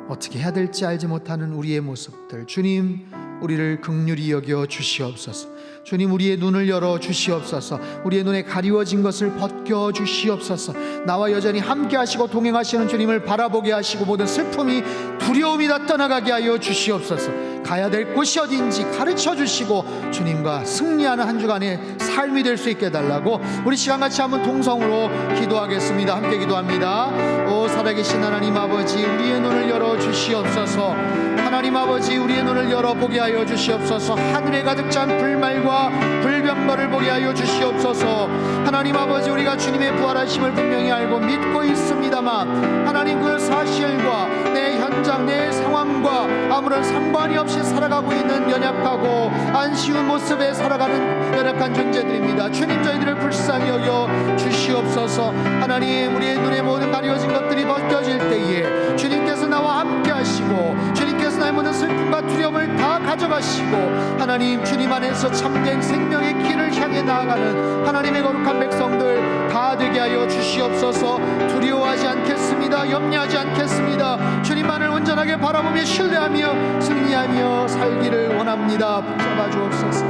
어떻게 해야 될지 알지 못하는 우리의 모습들, 주님 우리를 긍휼히 여겨 주시옵소서. 주님 우리의 눈을 열어 주시옵소서. 우리의 눈에 가리워진 것을 벗겨 주시옵소서. 나와 여전히 함께 하시고 동행하시는 주님을 바라보게 하시고 모든 슬픔이 두려움이 다 떠나가게 하여 주시옵소서. 가야 될 곳이 어딘지 가르쳐 주시고 주님과 승리하는 한 주간의 삶이 될 수 있게 해달라고 우리 시간같이 한번 동성으로 기도하겠습니다. 함께 기도합니다. 오 살아계신 하나님 아버지, 우리의 눈을 열어 주시옵소서. 하나님 아버지, 우리의 눈을 열어 보게 하여 주시옵소서. 하늘에 가득 찬 불말과 불병거를 보게 하여 주시옵소서. 하나님 아버지, 우리가 주님의 부활하심을 분명히 알고 믿고 있습니다만 하나님 그 사실과 내 현장 내 상황과 아무런 상관이 없이 살아가고 있는 연약하고 안쉬운 모습에 살아가는 연약한 존재들입니다. 주님 저희들을 불쌍히 여겨 주시옵소서. 하나님 우리의 눈에 모든 가려진 것들이 벗겨질 때에 주님께서 나와 함께 하시고 주님께서 나의 모든 슬픔과 두려움을 다 가져가시고 하나님 주님 안에서 참된 생명의 길을 향해 나아가는 하나님의 거룩한 백성들 다 되게 하여 주시옵소서. 두려워하지 않겠습니다. 염려하지 않겠습니다. 주님만을 온전하게 바라보며 신뢰하며 승리하며 살기를 원합니다. 붙잡아 주옵소서.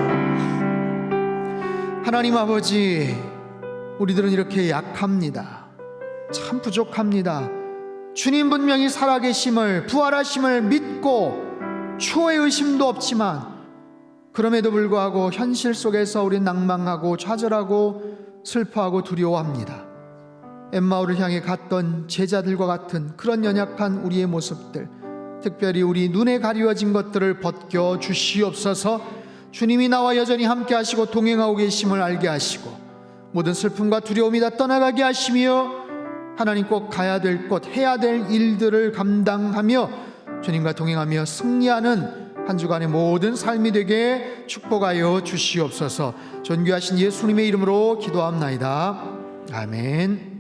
하나님 아버지, 우리들은 이렇게 약합니다. 참 부족합니다. 주님 분명히 살아계심을 부활하심을 믿고 추호의 의심도 없지만 그럼에도 불구하고 현실 속에서 우린 낭망하고 좌절하고 슬퍼하고 두려워합니다. 엠마오를 향해 갔던 제자들과 같은 그런 연약한 우리의 모습들, 특별히 우리 눈에 가리워진 것들을 벗겨 주시옵소서. 주님이 나와 여전히 함께 하시고 동행하고 계심을 알게 하시고 모든 슬픔과 두려움이 다 떠나가게 하시며 하나님 꼭 가야 될 곳, 해야 될 일들을 감당하며 주님과 동행하며 승리하는 한 주간의 모든 삶이 되게 축복하여 주시옵소서. 존귀하신 예수님의 이름으로 기도합나이다. 아멘.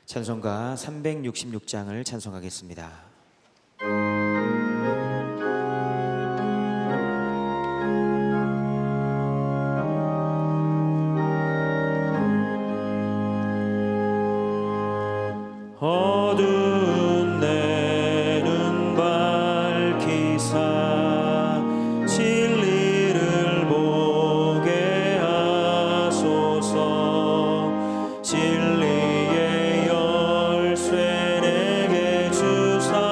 찬송가 366장을 찬송하겠습니다.
어두운 내 눈 밝히사 진리를 보게 하소서. 진리의 열쇠 내게 주사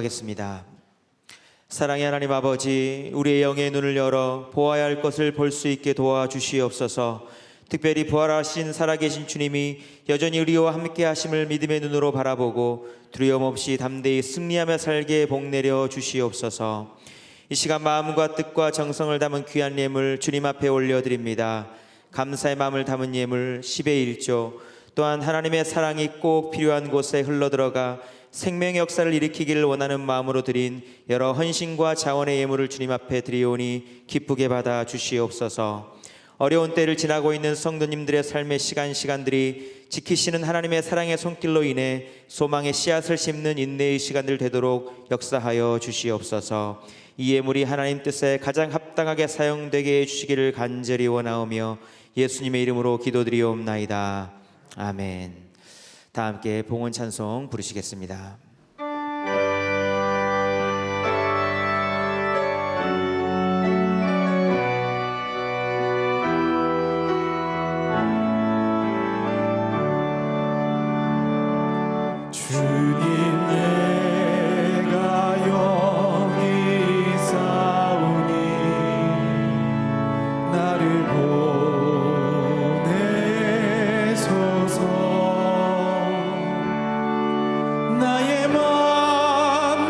기도하겠습니다. 사랑의 하나님 아버지, 우리의 영의 눈을 열어 보아야 할 것을 볼 수 있게 도와주시옵소서. 특별히 부활하신 살아계신 주님이 여전히 우리와 함께 하심을 믿음의 눈으로 바라보고 두려움 없이 담대히 승리하며 살게 복내려 주시옵소서. 이 시간 마음과 뜻과 정성을 담은 귀한 예물 주님 앞에 올려드립니다. 감사의 마음을 담은 예물 10의 1조, 또한 하나님의 사랑이 꼭 필요한 곳에 흘러들어가 생명의 역사를 일으키기를 원하는 마음으로 드린 여러 헌신과 자원의 예물을 주님 앞에 드리오니 기쁘게 받아 주시옵소서. 어려운 때를 지나고 있는 성도님들의 삶의 시간들이 지키시는 하나님의 사랑의 손길로 인해 소망의 씨앗을 심는 인내의 시간들 되도록 역사하여 주시옵소서. 이 예물이 하나님 뜻에 가장 합당하게 사용되게 해주시기를 간절히 원하오며 예수님의 이름으로 기도드리옵나이다. 아멘. 다 함께 봉헌 찬송 부르시겠습니다.
주님 내가 여기 있사오니 나를 보내소서. 나의 맘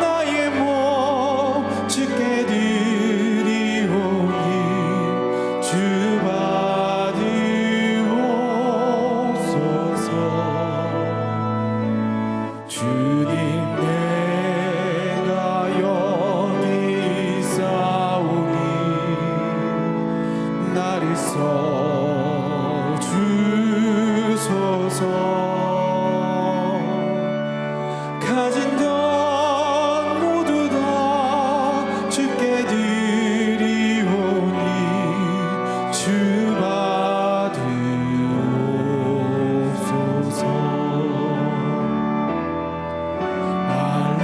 나의 몸 주께 드리오니 주 받으옵소서. 주님 내가 여기 있사오니 나를 써주소서. 가진 것 모두 다 주께 드리오니 주 받으옵소서. 나를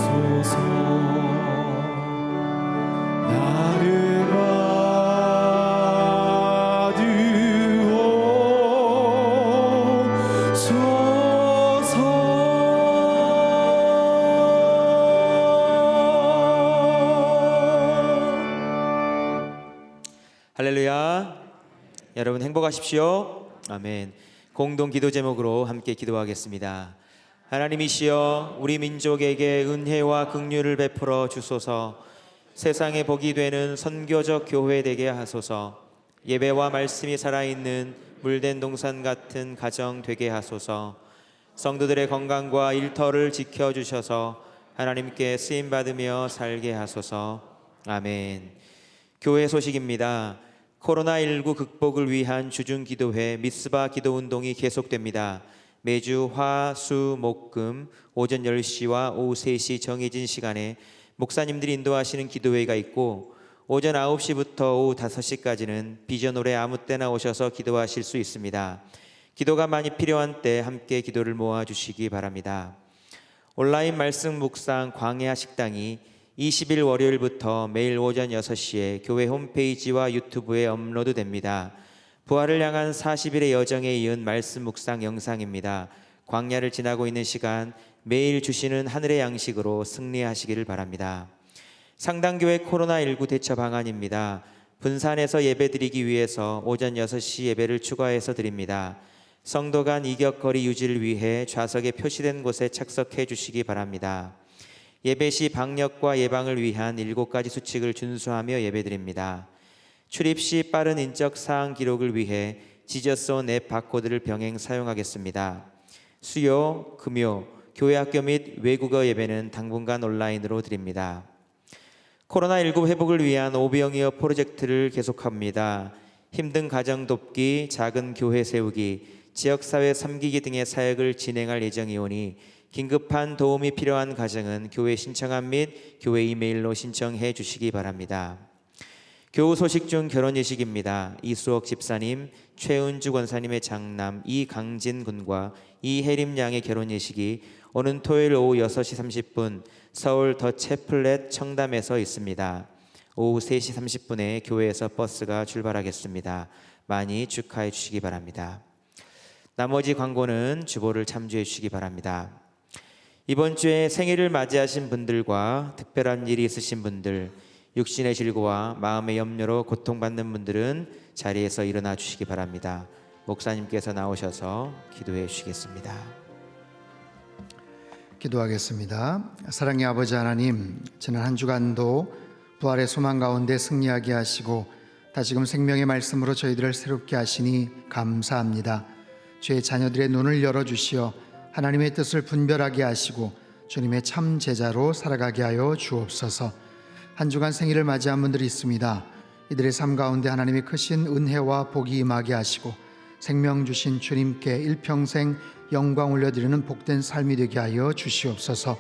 받으옵소서. 나를 받으옵소서.
할렐루야. 여러분 행복하십시오. 아멘. 공동 기도 제목으로 함께 기도하겠습니다. 하나님이시여, 우리 민족에게 은혜와 긍휼을 베풀어 주소서. 세상에 복이 되는 선교적 교회 되게 하소서. 예배와 말씀이 살아있는 물된 동산 같은 가정 되게 하소서. 성도들의 건강과 일터를 지켜주셔서 하나님께 쓰임받으며 살게 하소서. 아멘. 교회 소식입니다. 코로나19 극복을 위한 주중기도회 미스바 기도운동이 계속됩니다. 매주 화, 수, 목, 금 오전 10시와 오후 3시 정해진 시간에 목사님들이 인도하시는 기도회가 있고, 오전 9시부터 오후 5시까지는 비전홀에 아무 때나 오셔서 기도하실 수 있습니다. 기도가 많이 필요한 때 함께 기도를 모아주시기 바랍니다. 온라인 말씀 묵상 광야 식당이 20일 월요일부터 매일 오전 6시에 교회 홈페이지와 유튜브에 업로드됩니다. 부활을 향한 40일의 여정에 이은 말씀 묵상 영상입니다. 광야를 지나고 있는 시간 매일 주시는 하늘의 양식으로 승리하시기를 바랍니다. 상당교회 코로나19 대처 방안입니다. 분산해서 예배드리기 위해서 오전 6시 예배를 추가해서 드립니다. 성도 간 이격거리 유지를 위해 좌석에 표시된 곳에 착석해 주시기 바랍니다. 예배 시 방역과 예방을 위한 7가지 수칙을 준수하며 예배드립니다. 출입 시 빠른 인적 사항 기록을 위해 지저스온 앱 바코드를 병행 사용하겠습니다. 수요, 금요, 교회학교 및 외국어 예배는 당분간 온라인으로 드립니다. 코로나19 회복을 위한 오병이어 프로젝트를 계속합니다. 힘든 가정 돕기, 작은 교회 세우기, 지역사회 섬기기 등의 사역을 진행할 예정이오니 긴급한 도움이 필요한 가정은 교회 신청함 및 교회 이메일로 신청해 주시기 바랍니다. 교우 소식 중 결혼 예식입니다. 이수옥 집사님, 최은주 권사님의 장남 이강진 군과 이혜림 양의 결혼 예식이 오는 토요일 오후 6시 30분 서울 더 채플렛 청담에서 있습니다. 오후 3시 30분에 교회에서 버스가 출발하겠습니다. 많이 축하해 주시기 바랍니다. 나머지 광고는 주보를 참조해 주시기 바랍니다. 이번 주에 생일을 맞이하신 분들과 특별한 일이 있으신 분들, 육신의 질고와 마음의 염려로 고통받는 분들은 자리에서 일어나 주시기 바랍니다. 목사님께서 나오셔서 기도해 주시겠습니다.
기도하겠습니다. 사랑의 아버지 하나님, 지난 한 주간도 부활의 소망 가운데 승리하게 하시고 다시금 생명의 말씀으로 저희들을 새롭게 하시니 감사합니다. 주의 자녀들의 눈을 열어주시어 하나님의 뜻을 분별하게 하시고 주님의 참 제자로 살아가게 하여 주옵소서. 한 주간 생일을 맞이한 분들이 있습니다. 이들의 삶 가운데 하나님의 크신 은혜와 복이 임하게 하시고 생명 주신 주님께 일평생 영광 올려드리는 복된 삶이 되게 하여 주시옵소서.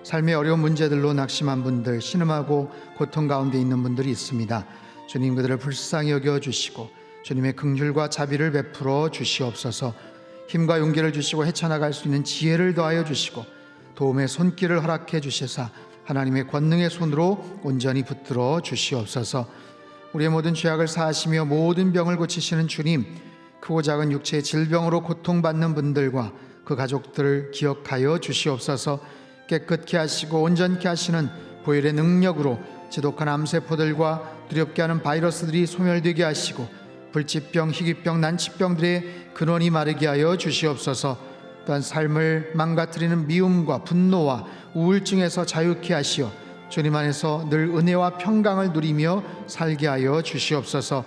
삶의 어려운 문제들로 낙심한 분들, 신음하고 고통 가운데 있는 분들이 있습니다. 주님 그들을 불쌍히 여겨주시고 주님의 긍휼과 자비를 베풀어 주시옵소서. 힘과 용기를 주시고 헤쳐나갈 수 있는 지혜를 더하여 주시고 도움의 손길을 허락해 주시사 하나님의 권능의 손으로 온전히 붙들어 주시옵소서. 우리의 모든 죄악을 사하시며 모든 병을 고치시는 주님, 크고 작은 육체의 질병으로 고통받는 분들과 그 가족들을 기억하여 주시옵소서. 깨끗게 하시고 온전케 하시는 보혈의 능력으로 지독한 암세포들과 두렵게 하는 바이러스들이 소멸되게 하시고 불치병, 희귀병, 난치병들의 근원이 마르게 하여 주시옵소서. 또한 삶을 망가뜨리는 미움과 분노와 우울증에서 자유케 하시어 주님 안에서 늘 은혜와 평강을 누리며 살게 하여 주시옵소서.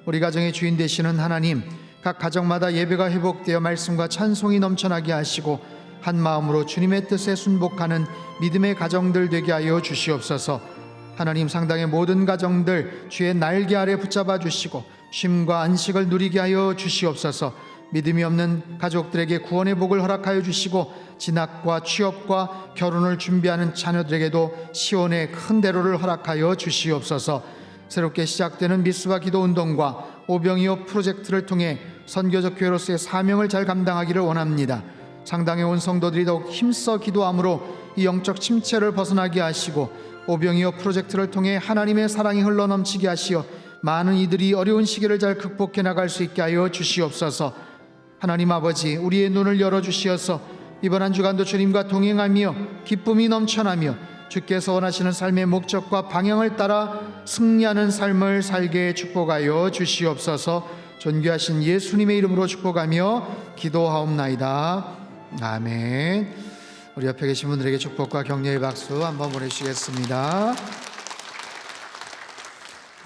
우리 가정의 주인 되시는 하나님, 각 가정마다 예배가 회복되어 말씀과 찬송이 넘쳐나게 하시고 한 마음으로 주님의 뜻에 순복하는 믿음의 가정들 되게 하여 주시옵소서. 하나님, 상당의 모든 가정들 주의 날개 아래 붙잡아 주시고 쉼과 안식을 누리게 하여 주시옵소서. 믿음이 없는 가족들에게 구원의 복을 허락하여 주시고 진학과 취업과 결혼을 준비하는 자녀들에게도 시온의 큰 대로를 허락하여 주시옵소서. 새롭게 시작되는 미스바 기도 운동과 오병이어 프로젝트를 통해 선교적 교회로서의 사명을 잘 감당하기를 원합니다. 상당히 온 성도들이 더욱 힘써 기도함으로 이 영적 침체를 벗어나게 하시고 오병이어 프로젝트를 통해 하나님의 사랑이 흘러넘치게 하시어 많은 이들이 어려운 시기를 잘 극복해 나갈 수 있게 하여 주시옵소서. 하나님 아버지, 우리의 눈을 열어주시어서 이번 한 주간도 주님과 동행하며 기쁨이 넘쳐나며 주께서 원하시는 삶의 목적과 방향을 따라 승리하는 삶을 살게 축복하여 주시옵소서. 존귀하신 예수님의 이름으로 축복하며 기도하옵나이다. 아멘. 우리 옆에 계신 분들에게 축복과 격려의 박수 한번 보내주시겠습니다.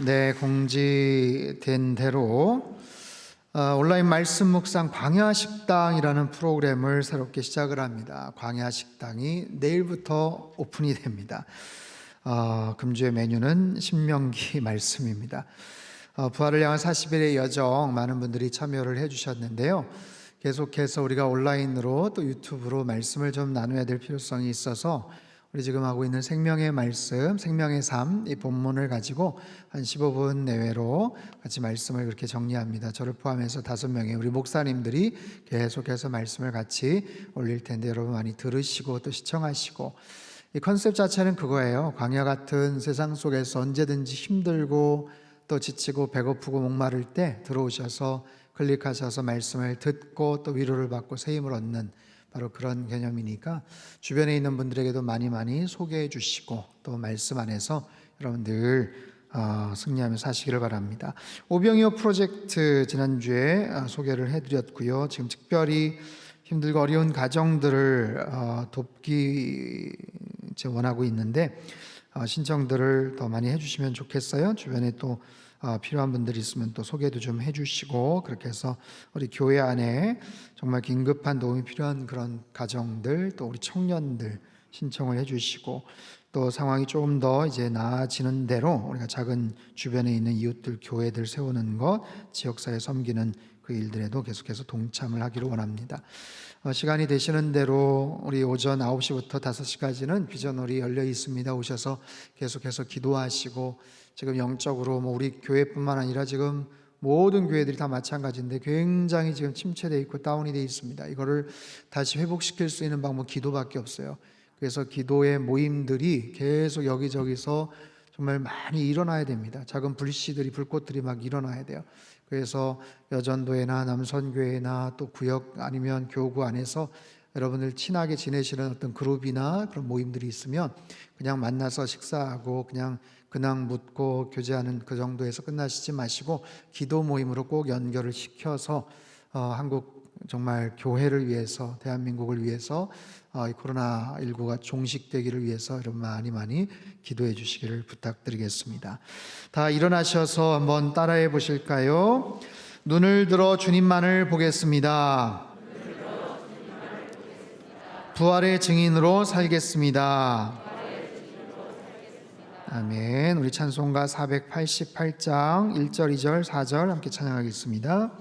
네, 공지된 대로 온라인 말씀 묵상 광야식당이라는 프로그램을 새롭게 시작을 합니다. 광야식당이 내일부터 오픈이 됩니다. 금주의 메뉴는 신명기 말씀입니다. 부활을 향한 40일의 여정, 많은 분들이 참여를 해주셨는데요. 계속해서 우리가 온라인으로 또 유튜브로 말씀을 좀 나눠야 될 필요성이 있어서 우리 지금 하고 있는 생명의 말씀, 생명의 삶, 이 본문을 가지고 한 15분 내외로 같이 말씀을 그렇게 정리합니다. 저를 포함해서 5명의 우리 목사님들이 계속해서 말씀을 같이 올릴 텐데 여러분 많이 들으시고 또 시청하시고, 이 컨셉 자체는 그거예요. 광야 같은 세상 속에서 언제든지 힘들고 또 지치고 배고프고 목마를 때 들어오셔서 클릭하셔서 말씀을 듣고 또 위로를 받고 새 힘을 얻는 바로 그런 개념이니까 주변에 있는 분들에게도 많이 소개해 주시고 또 말씀 안에서 여러분들 승리하며 사시기를 바랍니다. 오병이어 프로젝트 지난주에 소개를 해드렸고요. 지금 특별히 힘들고 어려운 가정들을 돕기 원하고 있는데 신청들을 더 많이 해주시면 좋겠어요. 주변에 또 필요한 분들이 있으면 또 소개도 좀 해주시고, 그렇게 해서 우리 교회 안에 정말 긴급한 도움이 필요한 그런 가정들, 또 우리 청년들 신청을 해주시고, 또 상황이 조금 더 이제 나아지는 대로 우리가 작은 주변에 있는 이웃들, 교회들 세우는 것, 지역사회 섬기는 그 일들에도 계속해서 동참을 하기를 원합니다. 시간이 되시는 대로 우리 오전 9시부터 5시까지는 비전홀이 열려 있습니다. 오셔서 계속해서 기도하시고, 지금 영적으로 우리 교회뿐만 아니라 지금 모든 교회들이 다 마찬가지인데 굉장히 지금 침체되어 있고 다운이 되어 있습니다. 이거를 다시 회복시킬 수 있는 방법 기도밖에 없어요. 그래서 기도의 모임들이 계속 여기저기서 정말 많이 일어나야 됩니다. 작은 불씨들이, 불꽃들이 막 일어나야 돼요. 그래서 여전도회나 남선교회나 또 구역 아니면 교구 안에서 여러분들 친하게 지내시는 어떤 그룹이나 그런 모임들이 있으면 그냥 만나서 식사하고 그냥 근황 묻고 교제하는 그 정도에서 끝나시지 마시고 기도 모임으로 꼭 연결을 시켜서 한국 정말 교회를 위해서, 대한민국을 위해서 이 코로나19가 종식되기를 위해서 여러분 많이 기도해 주시기를 부탁드리겠습니다. 다 일어나셔서 한번 따라해 보실까요? 눈을 들어 주님만을 보겠습니다. 부활의 증인으로 살겠습니다. 아멘. 우리 찬송가 488장 1절, 2절, 4절 함께 찬양하겠습니다.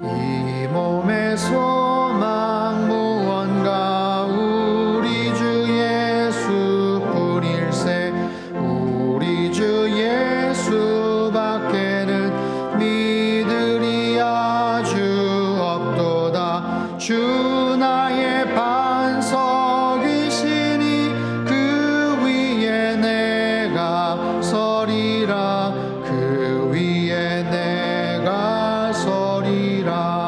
이 몸의 소망 무언가 우리 주 예수뿐일세. 우리 주 예수밖에는 믿으리 아주 없도다. 주 나의 반석이시니 그 위에 내가 서리라. 그 위에 내가 서리라.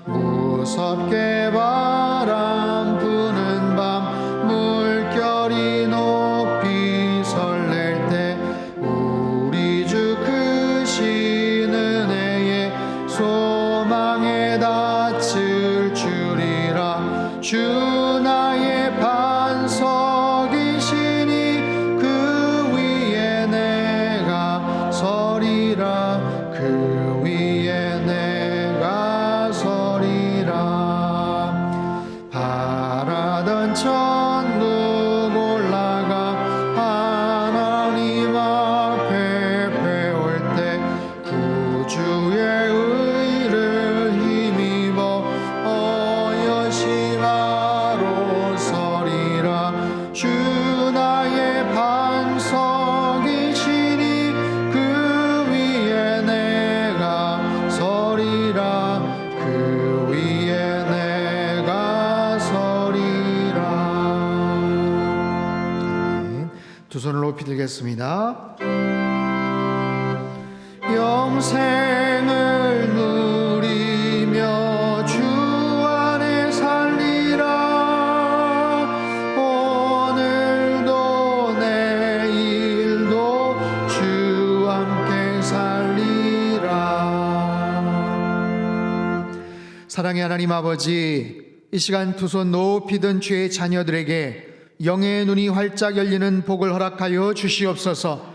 무섭게 바람 부는 밤 물결이 높이 설렐 때 우리 주 크신 은혜에 소망에 닿을 줄이라. 주 나의 반석이시니 그 위에 내가 서리라. 그 위에 내가 서리라. 바라던 천국 올라가 하나님 앞에 배울 때 구주의 의를 힘입어 여심하로 서리라. 주 나의 반석이시니 그 위에 내가 서리라. 그 위에 내가 서리라. 두 손을 높이 들겠습니다. 영생을 누리며 주 안에 살리라. 오늘도 내일도 주 함께 살리라. 사랑의 하나님 아버지, 이 시간 두 손 높이 든 주의 자녀들에게 영의 눈이 활짝 열리는 복을 허락하여 주시옵소서.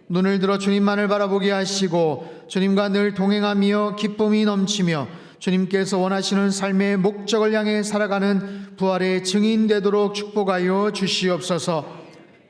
눈을 들어 주님만을 바라보게 하시고 주님과 늘 동행하며 기쁨이 넘치며 주님께서 원하시는 삶의 목적을 향해 살아가는 부활의 증인 되도록 축복하여 주시옵소서.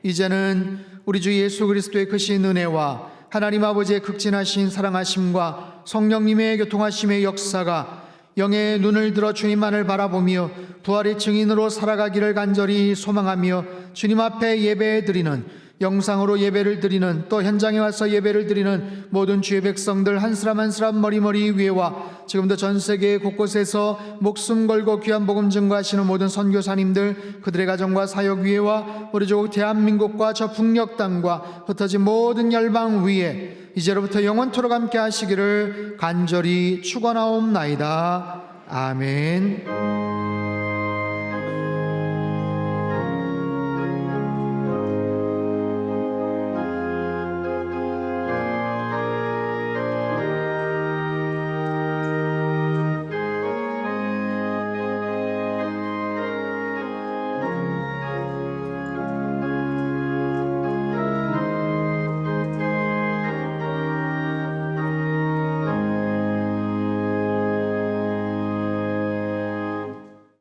이제는 우리 주 예수 그리스도의 크신 은혜와 하나님 아버지의 극진하신 사랑하심과 성령님의 교통하심의 역사가 영의 눈을 들어 주님만을 바라보며 부활의 증인으로 살아가기를 간절히 소망하며 주님 앞에 예배드리는, 영상으로 예배를 드리는, 또 현장에 와서 예배를 드리는 모든 주의 백성들 한 사람 한 사람 머리머리 위에와 지금도 전 세계 곳곳에서 목숨 걸고 귀한 복음 증거하시는 모든 선교사님들, 그들의 가정과 사역 위에와 우리 조국 대한민국과 저 북녘 땅과 흩어진 모든 열방 위에 이제로부터 영원토록 함께 하시기를 간절히 축원하옵나이다. 아멘.